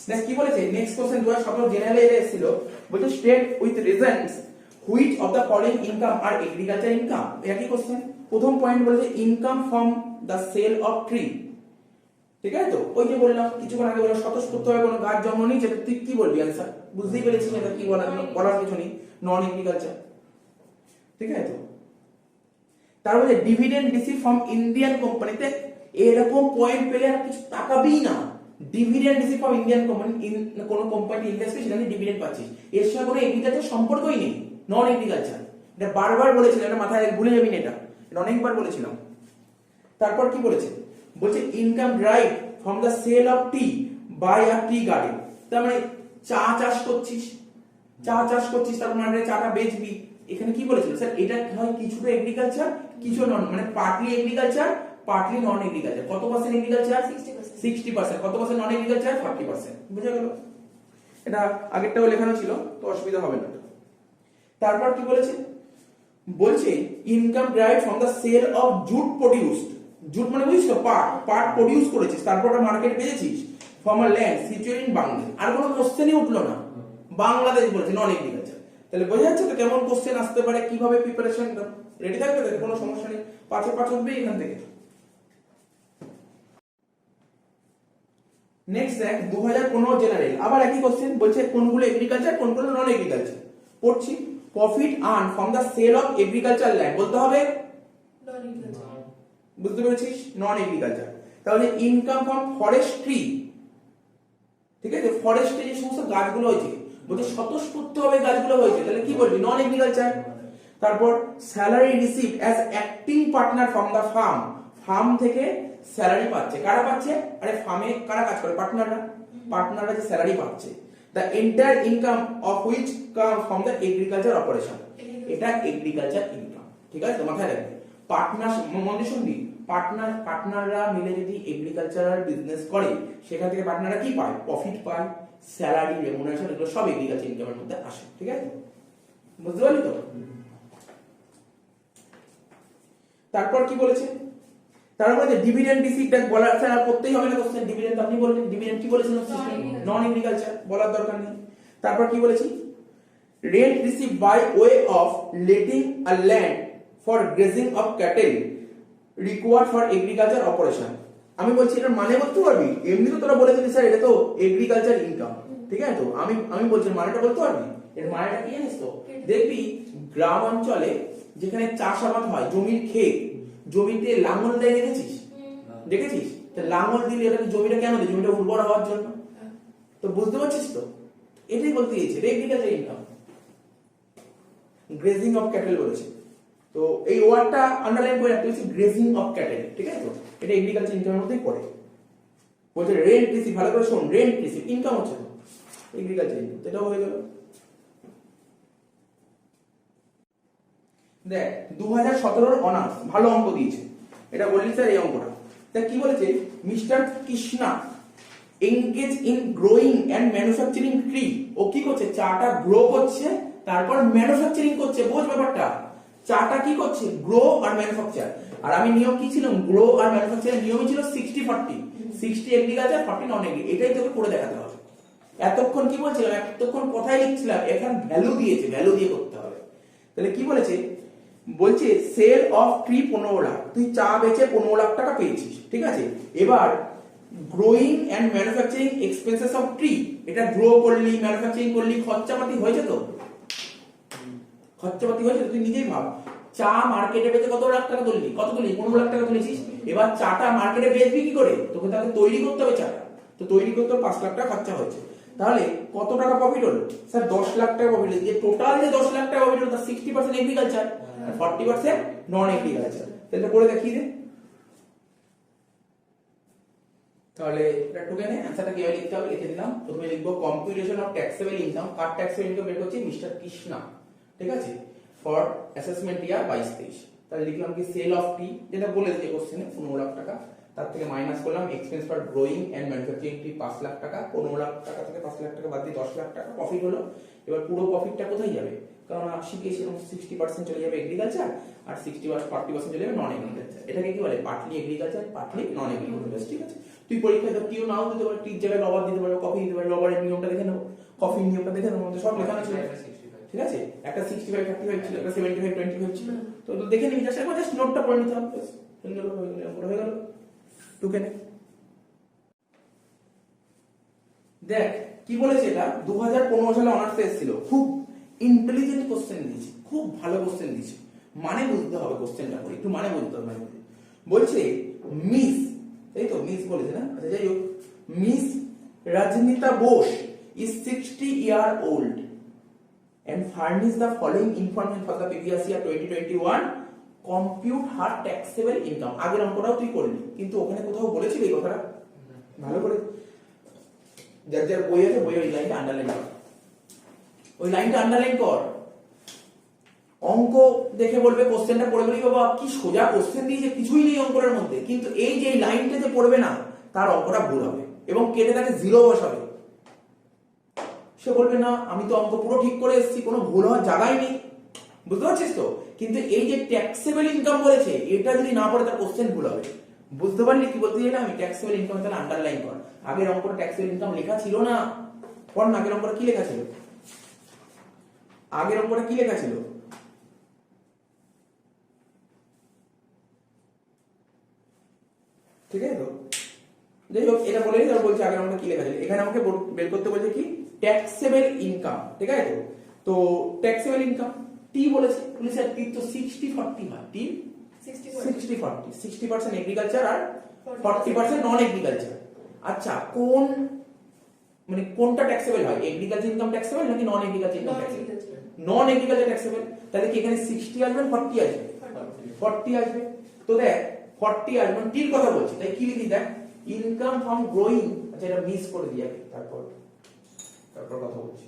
নেক্সট কি বলেছে? নেক্সট কোশ্চেন 2017 জেনারেলে এসেছিল, বলছে state with reasons which of the following income are agriculture income. একই কোশ্চেন। প্রথম পয়েন্ট বলেছে income from the sale of tree. ঠিক আছে তো, ওই যে বললাম কিছুক্ষণ আগে, বললাম স্বতঃস্ফূর্তভাবে কোনো গাছ জন্ম নিয়েছে, তুই কি বলবি অ্যান্সার? বুঝতেই পেরেছিস এটা কি বলার কিছু নেই, নন এগ্রিকালচার। ঠিক আছে তো, তারপরে ডিভিডেন্ড রিসিভ ফ্রম ইন্ডিয়ান কোম্পানিতে, এরকম পয়েন্ট পেলে আর কিছু তাকাবেই না। Dividend receive from Indian company, কোন কোম্পানি ইনভেস্ট সেখানে ডিভিডেন্ড পাচ্ছিস, এর সঙ্গে কোনো এগ্রিকালচার সম্পর্কই নেই, নন এগ্রিকালচার। এটা বারবার বলেছিলাম, এটা মাথায় ভুলে যাবি না, এটা অনেকবার বলেছিলাম। তারপর কি বলেছে? বলছে income derived from the sale of tea by a tea garden. তার মানে চা চাষ করছিস, তার মানে চাটা বেচবি। এখানে কি বলেছিল স্যার? এটা হয় কিছুটা এগ্রিকালচার, কিছু নন, মানে পার্টলি এগ্রিকালচার, পার্টলি নন এগ্রিকালচার। কত পার্সেন্ট এগ্রিকালচার? 60%। কত পার্সেন্ট নন এগ্রিকালচার? 40%। বুঝা গেল? এটা আগেরটাও লেখানো ছিল, তো অসুবিধা হবে না। তারপর কি বলেছে? বলছে income derived from the sale of jute produced. Jute মানে বুঝছো, পাট প্রোডিউস করেছিস, তারপর মার্কেট পেয়েছিস, from a land situated in Bangladesh. আর কোনো কোশ্চেনই উঠলো না, বাংলাদেশ বলেছে, নন এগ্রিকালচার। তাহলে বোঝা যাচ্ছে তো কেমন কোশ্চেন আসতে পারে, কিভাবে প্রিপারেশন রেডি থাকবে, তাহলে কোনো সমস্যা নেই, পাঁচে পাঁচ উঠবে এখান থেকে। নেক্সট দেখ 2015 জেনারেল, আবার একই কোশ্চেন, বলছে কোনগুলো এগ্রিকালচার, কোনগুলো নন এগ্রিকালচার। পড়ছি, profit earn from the sale of agriculture land, বলতে হবে বুঝতে পেরেছিস, নন এগ্রিকালচার। তাহলে ইনকাম ফ্রম ফরেস্ট্রি, ঠিক আছে, ফরেস্টে যে সমস্ত গাছগুলো হয়েছে, বলছে স্বতঃস্ফূর্তভাবে গাছগুলো হয়েছে, তাহলে কি বলবি? Non agriculture. তারপর salary received as acting partner from the firm, firm থেকে স্যালারি পাচ্ছে, কারা পাচ্ছে? আরে ফার্মে কারা কাজ করে? পার্টনাররা যে স্যালারি পাচ্ছে। The entire income of which come from the agriculture operation, এটা এগ্রিকালচার ইনকাম। ঠিক আছে, মাথায় রাখবে। পার্টনার, মনে শুনবি, পার্টনাররা মিলে যদি এগ্রিকালচারাল বিজনেস করে, সেখান থেকে পার্টনাররা কি পায়? প্রফিট পায়, স্যালারি, রেমুনারেশন, এগুলো সব এগ্রিকালচার ইনকামের মধ্যে আসে। ঠিক আছে, বুঝতে পারলি তো? তারপর কি বলেছে? তারপরে ডিভিডেন্ড রিসিভ বলার আর করতেই হবে না কোশ্চেন, ডিভিডেন্ড আপনি বললেন, ডিভিডেন্ড কি বলেছেন? নন এগ্রিকালচার, বলার দরকার নেই। তারপর কি বলেছি? Rent receive by way of letting a land for grazing of cattle required for agriculture operation. আমি বলছি এটার মানে বলতে পারবি? এমনি তো তোরা বলে দিলি স্যার এটা তো এগ্রিকালচার ইনকাম, ঠিক আছে তো, আমি বলছি মানেটা বলতে পারবি? এর মানেটা কি জানিস তো? দেখবি গ্রাম অঞ্চলে যেখানে চাষাবাদ হয়, জমির ক্ষেত, জমিতে লাঙল দেয়, দেখেছিস? লাঙল দিলে এটা জমিটা কেন দেয়? জমিটা উর্বর হওয়ার জন্য। তো বুঝতে পারছিস তো? এটাই বলতে চেয়েছে agriculture income. Grazing of cattle বলেছে, তো এই ওয়ার্ডটা আন্ডারলাইন করে রাখতে হচ্ছে, গ্রেজিং অফ ক্যাটেল। ঠিক আছে তো, এটা এগ্রিকালচার ইনকামের মধ্যেই পড়ে। বলছে রেন্ট রিসিভ, ভালো করে শোন, রেন্ট রিসিভ ইনকাম হচ্ছে তো এগ্রিকালচার ইনকাম, এটাও হয়ে গেল। দেখ 2017 অনার্স ভালো অঙ্ক দিয়েছে, এটা বললি স্যার এই অঙ্কটা। তা কি বলেছে, mister Krishna engage in growing and manufacturing tree. ও কি করছে, চাটা গ্রো করছে তারপর ম্যানুফ্যাকচারিং করছে। বোঝ ব্যাপারটা, চাটা কি করছে, গ্রো আর ম্যানুফ্যাকচার। আর আমি নিয়ম কি ছিল, গ্রো আর ম্যানুফ্যাকচারের নিয়মই ছিল 60-40, 60 এগ্রিকালচার 40 নন এগ্রি। এটাই তোকে করে দেখাতে হবে। এতক্ষণ কি বলছিলাম, এতক্ষণ কথাই লিখছিলাম, এখন ভ্যালু দিয়েছে, ভ্যালু দিয়ে করতে হবে। তাহলে কি বলেছে, বলছে সেল অফ ট্রি 15 লাখ, তুই চা বেচে 15 লাখ টাকা পেয়েছিস, ঠিক আছে। এবার growing and manufacturing expenses of tree, এটা গ্রো করলি ম্যানুফ্যাকচারিং করলি, খরচাপাতি হয়েছে তো, খরচাপাতি হয়েছে তো, তুই নিজেই ভাব। চা মার্কেটে বেচে কত লাখ টাকা তুললি, কত তুললি, 15 লাখ টাকা তুলেছিস। এবার চাটা মার্কেটে বেচবি কি করে, তোকে তাকে তৈরি করতে হবে চাটা, তো তৈরি করতে 5 লাখ টাকা খরচা হয়েছে। তাহলে কত টাকা প্রফিট হলো স্যার, 10 লাখ টাকা প্রফিট হলো। যে টোটাল যে 10 লাখ টাকা প্রফিট হলো তার 60% এগ্রিকালচার আর 40% নন এগ্রিকালচার। তাহলে করে দেখিয়ে দে। তাহলে এটা টুকে নে, অ্যানসারটা কিভাবে লিখতে হবে লিখে দিলাম। প্রথমে লিখবো computation of taxable income, car taxable income বের করছি, মিস্টার কৃষ্ণা, ঠিক আছে, ফর অ্যাসেসমেন্ট ইয়ার 22-23। তাহলে লিখলাম কি সেল অফ টি, যেটা বলে দিয়েছে কোশ্চেনে 15 লাখ টাকা, তার থেকে মাইনাস করলাম expense for growing and manufacturing tea 5 lakh টাকা, 15 লাখ টাকা থেকে 5 লাখ টাকা বাদ দিয়ে 10 লাখ টাকা প্রফিট হলো। এবার পুরো প্রফিটটা কোথায় যাবে, কারণ শিখেছি 60% চলে যাবে এগ্রিকালচার আর 40% চলে যাবে নন এগ্রিকালচার। এটাকে কি বলে, পার্টলি এগ্রিকালচার পার্টলি নন এগ্রিকালচার, ঠিক আছে। তুই পরীক্ষায় তো কেউ নাও দিতে পারে, টির জায়গায় রবার দিতে পারে, কফি দিতে পারে, রবারের নিয়মটা দেখে নেবো, কফির নিয়মটা দেখে নেবো, সব লেখানো ছিল, ঠিক আছে। একটা 65-35 ছিল, একটা 75-25 ছিল, তো দেখে নিবি, জাস্ট নোটটা পড়ে নিতে হবে, হয়ে গেল। টুকে নে। দেখ কি বলেছে, এটা 2015 সালে অনার্সে এসেছিল, খুব ইন্টেলিজেন্ট কোশ্চেন দিয়েছে, খুব ভালো কোশ্চেন দিয়েছে, মানে বুঝতে হবে কোশ্চেনটা করে, একটু মানে বুঝতে হবে। বলছে মিস, তাই তো মিস বলেছে না, আচ্ছা যাই হোক, miss রজনীতা Bose is 60 year old and furnish the following information for the previous year 2021, compute her taxable income। আগের অঙ্কটাও তুই করলি, কিন্তু ওখানে কোথাও বলেছিলি এই কথাটা, ভালো করে যার যার বই আছে বই ওই লাইনটা আন্ডারলাইন কর, ওই লাইনটা আন্ডারলাইন কর। অঙ্ক দেখে বলবে, কোশ্চেনটা পড়ে বলি বাবা কি সোজা কোশ্চেন দিয়েছে, কিছুই নেই অঙ্কের মধ্যে, কিন্তু এই যে লাইনটা যে পড়বে না তার অঙ্কটা ভুল হবে এবং কেটে তাকে 0 বসাবে। সে বলবে না আমি তো অঙ্ক পুরো ঠিক করে এসেছি, কোনো ভুল হওয়ার জায়গাই নেই, বুঝতে পারছিস তো। কিন্তু এই যে ট্যাক্সেবল ইনকাম বলেছে, এটা যদি না পড়ে তার কোশ্চেন ভুল হবে। বুঝতে পারলি কি বলতে চাইলাম আমি, ট্যাক্সেবল ইনকাম তাহলে আন্ডারলাইন কর। আগের অঙ্কটা ট্যাক্সেবল ইনকাম লেখা ছিল না, পড় না, আগের অঙ্কটা কি লেখা ছিল, আগের অঙ্কটা কি লেখা ছিল, ঠিক আছে তো। যাই হোক, এটা বলে দিই, বলছে আগের অঙ্কটা কি লেখা ছিল। এখানে আমাকে বের করতে বলছে কি, ট্যাক্সেবল ইনকাম, ঠিক আছে তো। তো ট্যাক্সেবল ইনকাম টি বলেছে, বলেছে টি তো 60-40 হয়, টি 60-40, 60% এগ্রিকালচার আর 40% নন এগ্রিকালচার। আচ্ছা কোন মানে কোনটা ট্যাক্সেবল হয়, এগ্রিকালচার ইনকাম ট্যাক্সেবল নাকি নন এগ্রিকালচার ইনকাম ট্যাক্সেবল, নন এগ্রিকালচার ট্যাক্সেবল। তাহলে কি এখানে 60 আসবে 40 আসবে, 40 আসবে। তো দেখ 40 আসবে, টির কথা বলছি, তাই কি লিখি দেখ, ইনকাম ফ্রম গ্রোয়িং, আচ্ছা এটা মিস করে দিই আগে, তারপর কথা বলছি।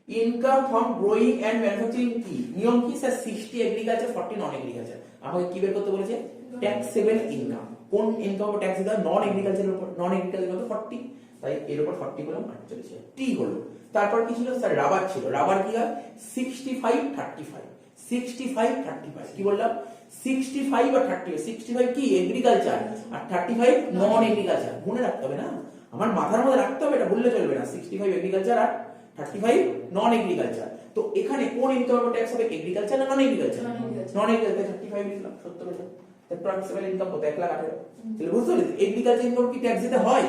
Income from growing and manufacturing কি নিয়ম কি স্যার, 60 এগ্রিকালচার 40 নন এগ্রিকালচার। আমাকে কি বের করতে বলেছে, ট্যাক্সেবল ইনকাম, কোন ইনকাম ট্যাক্স দিতে হয়, নন এগ্রিকালচারের উপর, নন এগ্রিকালচার কত 40, তাই এর উপর 40 করলাম 48 টি হলো। তারপর কি ছিল স্যার, রাবার ছিল, রাবার কি হয় 65-35, 65-35 কি বললাম, 65 আর 35, 65 কি এগ্রিকালচার আর 35 নন এগ্রিকালচার। মনে রাখতে হবে না, আমার মাথার মধ্যে রাখতে হবে, এটা ভুললে চলবে না, 65 এগ্রিকালচার আর 35 নন এগ্রিকালচার। তো এখানে কোন ইনকাম ট্যাক্স হবে, এগ্রিকালচার না নন এগ্রিকালচার, নন এগ্রিকালচার 35 লিখলাম, 70 ট্যাক্সেবল ইনকাম কত, 1,18,000। তাহলে বুঝতে পারলি এগ্রিকালচার ইনকাম কি ট্যাক্স দিতে হয়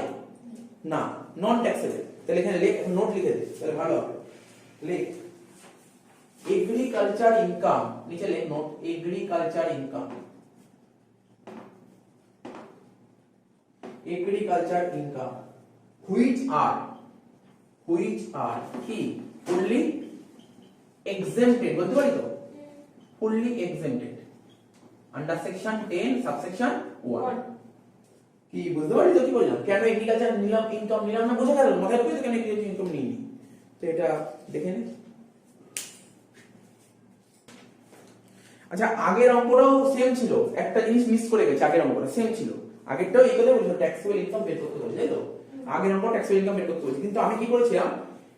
না, নন ট্যাক্সেবল। তাহলে এখানে নোট লিখে দে, তাহলে ভালো হবে, লিখ এগ্রিকালচার ইনকাম, নিচে লিখ note agriculture income, agriculture income which are কি fully exempted, বলতে পারি তো, fully exempted under section 10 subsection 1। কি বুঝতে পারি তো কি বললাম, কেন এগ্রিকালচার নিলাম, ইনকাম নিলাম না, বোঝা গেল মাথায় ঢুকে কেন এগ্রিকালচার ইনকাম নিইনি। তো এটা দেখে নে, আচ্ছা আগের অঙ্কটাও সেম ছিল, একটা জিনিস মিস করে গেছে, আগের অঙ্কটা সেম ছিল, আগেরটাও এই কথা বলছিল ট্যাক্সেবল ইনকাম বের করতে বলছে, তাই তো? আগের অঙ্ক ট্যাক্সেবল ইনকাম বের করতে বলছে, কিন্তু আমি কি করেছিলাম,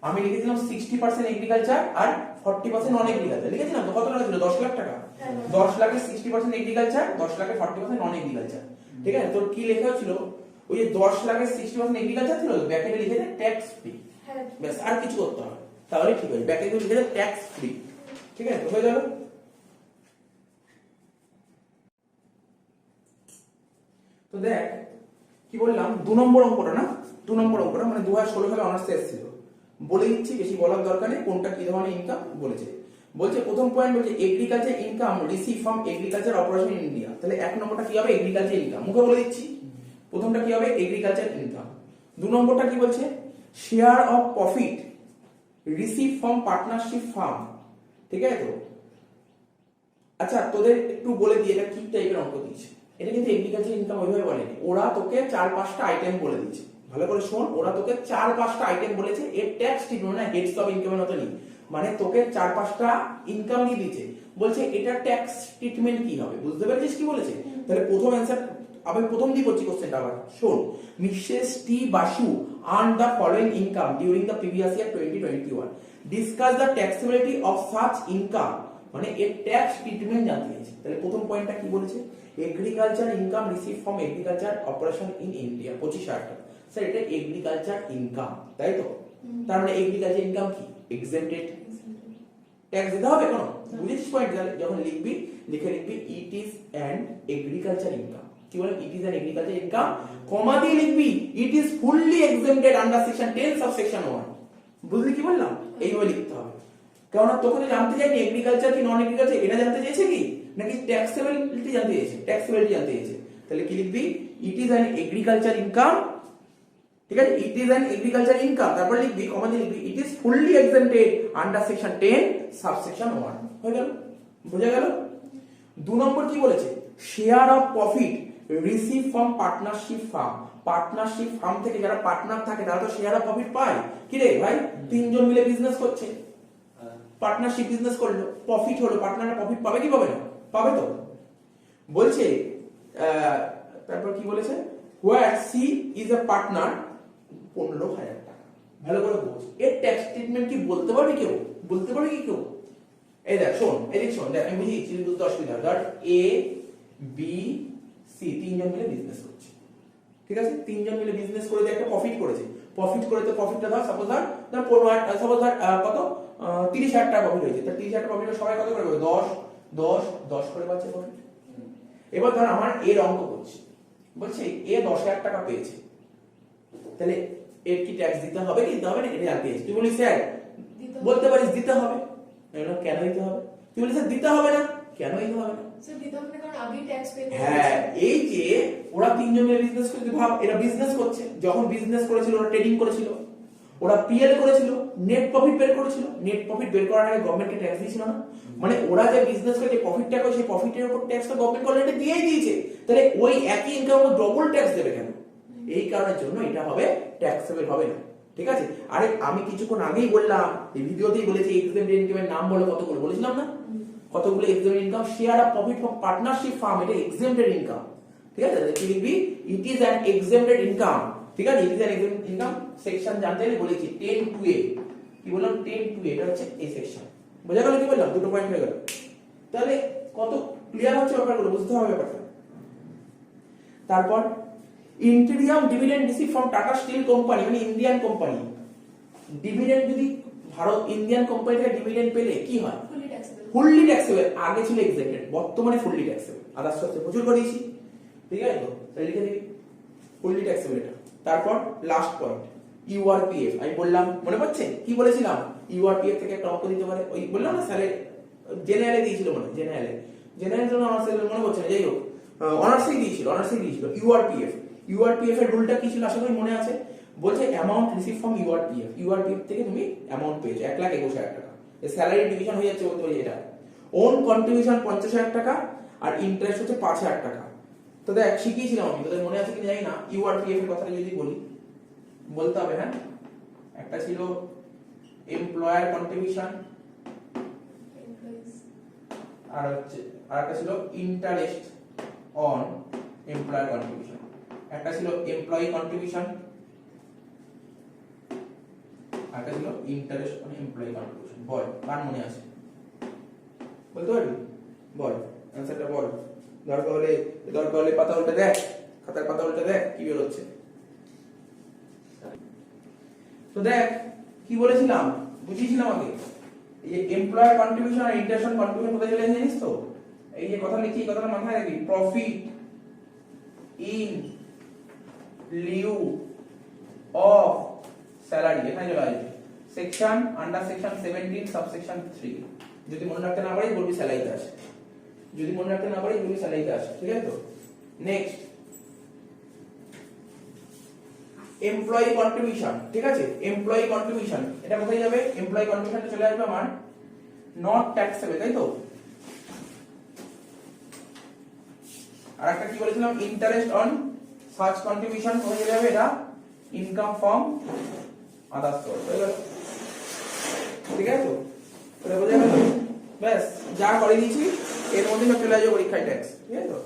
আমি লিখেছিলাম 60% এগ্রিকালচার আর 40% নন এগ্রিকালচার লিখেছিলাম তো। কত টাকা ছিল? 10 লাখ টাকা। 10 লাখে 60% এগ্রিকালচার, 10 লাখে 40% নন এগ্রিকালচার, ঠিক আছে? তোর কি লেখা ছিল? ওই যে 10 লাখে 60% এগ্রিকালচার ছিল, ব্যাকেটে লিখে দে ট্যাক্স ফ্রি, ব্যাস আর কিছু করতে হবে, তাহলে ঠিক আছে। ব্যাকেটে লিখে দে ট্যাক্স ফ্রি, ঠিক আছে? হয়ে গেল। তো দেখ কি বললাম, 2 নম্বর অঙ্কটা না, 2 নম্বর অঙ্কটা মানে 2016 সালে অনার্সে এসেছিল, বলে দিচ্ছি, বেশি বলার দরকার নেই কোনটা কি ধরনের ইনকাম বলেছে। বলছে প্রথম পয়েন্ট বলছে agriculture income receive from agriculture operation in India. তাহলে এক নম্বরটা কি হবে? এগ্রিকালচার ইনকাম, মুখে বলে দিচ্ছি। প্রথমটা কি হবে? Agriculture income. 2 নম্বরটা কি বলছে? Share of profit receive from partnership firm, ঠিক আছে তো? আচ্ছা তোদের একটু বলে দিয়ে এটা কি টাইপের অঙ্ক দিয়েছে, এটা কিন্তু এগ্রিকালচার ইনকাম ওইভাবে বলেনি, ওরা তোকে 4-5টা আইটেম বলে দিয়েছে, ভালো করে শোন। ওরা তোকে 4-5টা আইটেম বলেছে, এর ট্যাক্স ট্রিটমেন্ট না হেডস অফ ইনকামের মতো নেই, মানে তোকে 4-5টা ইনকাম দিয়ে দিয়েছে, বলছে এটা ট্যাক্স ট্রিটমেন্ট কি হবে, বুঝতে পেরেছিস কি বলেছে? তাহলে প্রথম অ্যানসার আমি প্রথম দিয়ে করছি কোশ্চেনটা, আবার শোন। Mrs T Basu earned the following income during the previous year 2021. Discuss the taxability of such income, মানে এর ট্যাক্স ট্রিটমেন্ট জানতে চাইছে। তাহলে প্রথম পয়েন্টটা কি বলেছে? Agriculture income receive from agriculture operation in India 25,000 টাকা। স্যার এটা এগ্রিকালচার ইনকাম, তাই তো? তার মানে এগ্রিকালচার ইনকাম কি? এক্সেম্পটেড, ট্যাক্স দিতে হবে কোনো? বুঝেছিস পয়েন্ট? যখন লিখবি লিখে লিখবি it is an agriculture income, কি বলে? It is an agriculture income, comma দিয়ে লিখবি it is fully exempted under section 10 subsection 1। বুঝলি কি বললাম? এইভাবে লিখতে হবে, কারণ তোকে জানতে চাইনি এগ্রিকালচার কি নন এগ্রিকালচার, এটা জানতে চাইছে কি নাকি ট্যাক্সেবিলিটি জানতে চাইছে? ট্যাক্সেবিলিটি জানতে চাইছে। তাহলে কি লিখবি? It is an agriculture income, ঠিক আছে? ইট ইজ অ্যান এগ্রিকালচার ইনকাম, তারপর লিখবি কমা দিয়ে লিখবি it is fully exempted under section 10 subsection 1। হয়ে গেল? বোঝা গেল? 2 নম্বর কি বলেছে? Share of profit receive from partnership firm. Partnership firm থেকে যারা পার্টনার থাকে তারা তো শেয়ার অফ প্রফিট পায়। কি রে ভাই, 3 জন মিলে বিজনেস করছে, পার্টনারশিপ বিজনেস করলো, প্রফিট হলো, পার্টনাররা প্রফিট পাবে কি পাবে না? পাবে তো। বলছে তারপর কি বলেছে? হোয়ার সি ইজ এ পার্টনার 15,000 টাকা। ভালো করে বোঝ, এর ট্যাক্স ট্রিটমেন্ট কি বলতে পারবে কেউ? বলতে পারবে কি কেউ? এই দেখ শোন, এদিক শোন, দেখ আমি বুঝিয়েছি, বুঝতে অসুবিধা হবে। ধর এ বি সি 3 জন মিলে বিজনেস করছে, ঠিক আছে? 3 জন মিলে বিজনেস করে একটা প্রফিট করেছে, প্রফিট করে তো প্রফিটটা ধর সাপোজ ধর 15,000, সাপোজ ধর কত 30,000 টাকা প্রফিট হয়েছে। তার 30,000 টাকা প্রফিট সবাই কত করে পাবে? 10 করে পাচ্ছে প্রফিট। এবার ধর আমার এর অঙ্ক করছি, বলছে এ 10,000 টাকা পেয়েছে, তাহলে এর কি ট্যাক্স দিতে হবে কি দিতে হবে না এটা জানতে চাইছি। তুই বলিস স্যার বলতে পারিস দিতে হবে, কেন দিতে হবে? তুই বলিস স্যার দিতে হবে না, কেন দিতে হবে না? স্যার দিতে হবে না কারণ আগেই ট্যাক্স পে করেছে। হ্যাঁ, এই যে ওরা 3 জন মিলে বিজনেস করছে, ভাব এরা বিজনেস করছে, যখন বিজনেস করেছিল ওরা ট্রেডিং করেছিল, ওরা পিএল করেছিল, নেট প্রফিট বের করেছিল, নেট প্রফিট বের করার আগে গভর্নমেন্টকে ট্যাক্স দিয়েছিল না? মানে ওরা যে বিজনেস করে যে প্রফিটটা করে সেই প্রফিটের উপর ট্যাক্স তো গভর্নমেন্ট অলরেডি দিয়েই দিয়েছে, তাহলে ওই একই ইনকাম ডবল ট্যাক্স দেবে কেন? এই কারণের জন্য এটা হবে ট্যাক্সেবল হবে না, ঠিক আছে? আরে আমি কিছুক্ষণ আগেই বললাম, এই ভিডিওতেই বলেছি এক্সেম্পটেড ইনকামের নাম বলে কতগুলো বলেছিলাম না? কতগুলো exempted income? Share of profit from partnership firm, এটা এক্সেম্পটেড ইনকাম, ঠিক আছে? কি লিখবি? It is an exempted income, ঠিক আছে? ইট is an exempted income. Section জানতে হলে বলেছি 10 টু এ, কি বললাম? 10 টু এ, এটা হচ্ছে এই সেকশন। বোঝা গেল কি বললাম? দুটো পয়েন্ট হয়ে গেল। তাহলে কত ক্লিয়ার হচ্ছে ব্যাপারগুলো, বুঝতে হবে ব্যাপারটা। তারপর interim dividend receive from tata steel company, মানে ইন্ডিয়ান কোম্পানি, ডিভিডেন্ড যদি ভারত ইন্ডিয়ান কোম্পানি থেকে ডিভিডেন্ড পেলে কি হয়? ফুলি ট্যাক্সেবল। ফুললি ট্যাক্সেবল, আগে ছিল এক্সেম্পটেড, বর্তমানে ফুললি ট্যাক্সেবল। আদার্স হচ্ছে প্রচুর করেছি, ঠিক আছে তো? তাহলে লিখে দিবি ফুললি ট্যাক্সেবল এটা। তারপর লাস্ট পয়েন্ট ইউআরপিএফ, আমি বললাম মনে পড়ছে কি বলেছিলাম? ইউআরপিএফ থেকে একটা অঙ্ক দিতে পারে, ওই বললাম না স্যারে জেনারেলে দিয়েছিল, মনে জেনারেল জন্য অনার্স মনে পড়ছে না, যাই হোক অনার্সেই দিয়েছিল ইউআরপিএফ। ইউআরপিএফ এর রুলটা কি ছিল আশা করি মনে আছে? বলছে অ্যামাউন্ট রিসিভ ফ্রম ইউআরপিএফ, ইউআরপিএফ থেকে তুমি অ্যামাউন্ট পেয়েছো 1,21,000 টাকা, স্যালারি ডিভিশন হয়ে যাচ্ছে বলতে পারি এটা। ওন কন্ট্রিবিউশন 50,000 টাকা আর ইন্টারেস্ট হচ্ছে 5,000 টাকা। তো দেখ শিখিয়েছিলাম আমি, তোদের মনে আছে কি জানি না। ইউআরপিএফ এর কথাটা যদি বলি, বলতে হবে, হ্যাঁ? একটা ছিল এমপ্লয়ার কন্ট্রিবিউশন আর একটা ছিল ইন্টারেস্ট অন এমপ্লয়ার কন্ট্রিবিউশন, একটা ছিল এমপ্লয়ি কন্ট্রিবিউশন, একটা ছিল ইন্টারেস্ট অন এমপ্লয়ি কন্ট্রিবিউশন। বল কার মনে আছে, বলতে পারবি? বল অ্যানসারটা বল। দরকার হলে পাতা উল্টে দেখ, খাতার পাতা উল্টে দেখ কি বের হচ্ছে। তো দেখ কি বলেছিলাম, বুঝিয়েছিলাম আগে, এই যে এমপ্লয়ার কন্ট্রিবিউশন আর ইন্টারেস্ট কন্ট্রিবিউশন কোথায় চলে জানিস তো? এই যে কথা লিখি, এই কথাটা মাথায় রাখবি, profit in Liu of salary, এখানে চলে আসবে সেকশন আন্ডার সেকশন 17 সাবসেকশন 3। যদি মনে রাখতে না পারিস বলবি স্যালারিতে আসে, যদি মনে রাখতে না পারিস বলবি স্যালারিতে আসে, ঠিক আছে তো? নেক্সট এমপ্লয়ি কন্ট্রিবিউশন, ঠিক আছে? এমপ্লয়ি কন্ট্রিবিউশন এটা কোথায় যাবে? এমপ্লয়ি কন্ট্রিবিউশনটা চলে আসবে আমার নট ট্যাক্সেবল, তাই তো? আর একটা কি বলেছিলাম, ইন্টারেস্ট অন সাচ কন্ট্রিবিউশন কোথায় চলে যাবে? এটা ইনকাম ফ্রম আদার সোর্স, ঠিক আছে তো? তাহলে বোঝা গেল? ব্যাস, যা করে দিয়েছি এর মধ্যে সব চলে আসবে পরীক্ষায় ট্যাক্স, ঠিক আছে তো?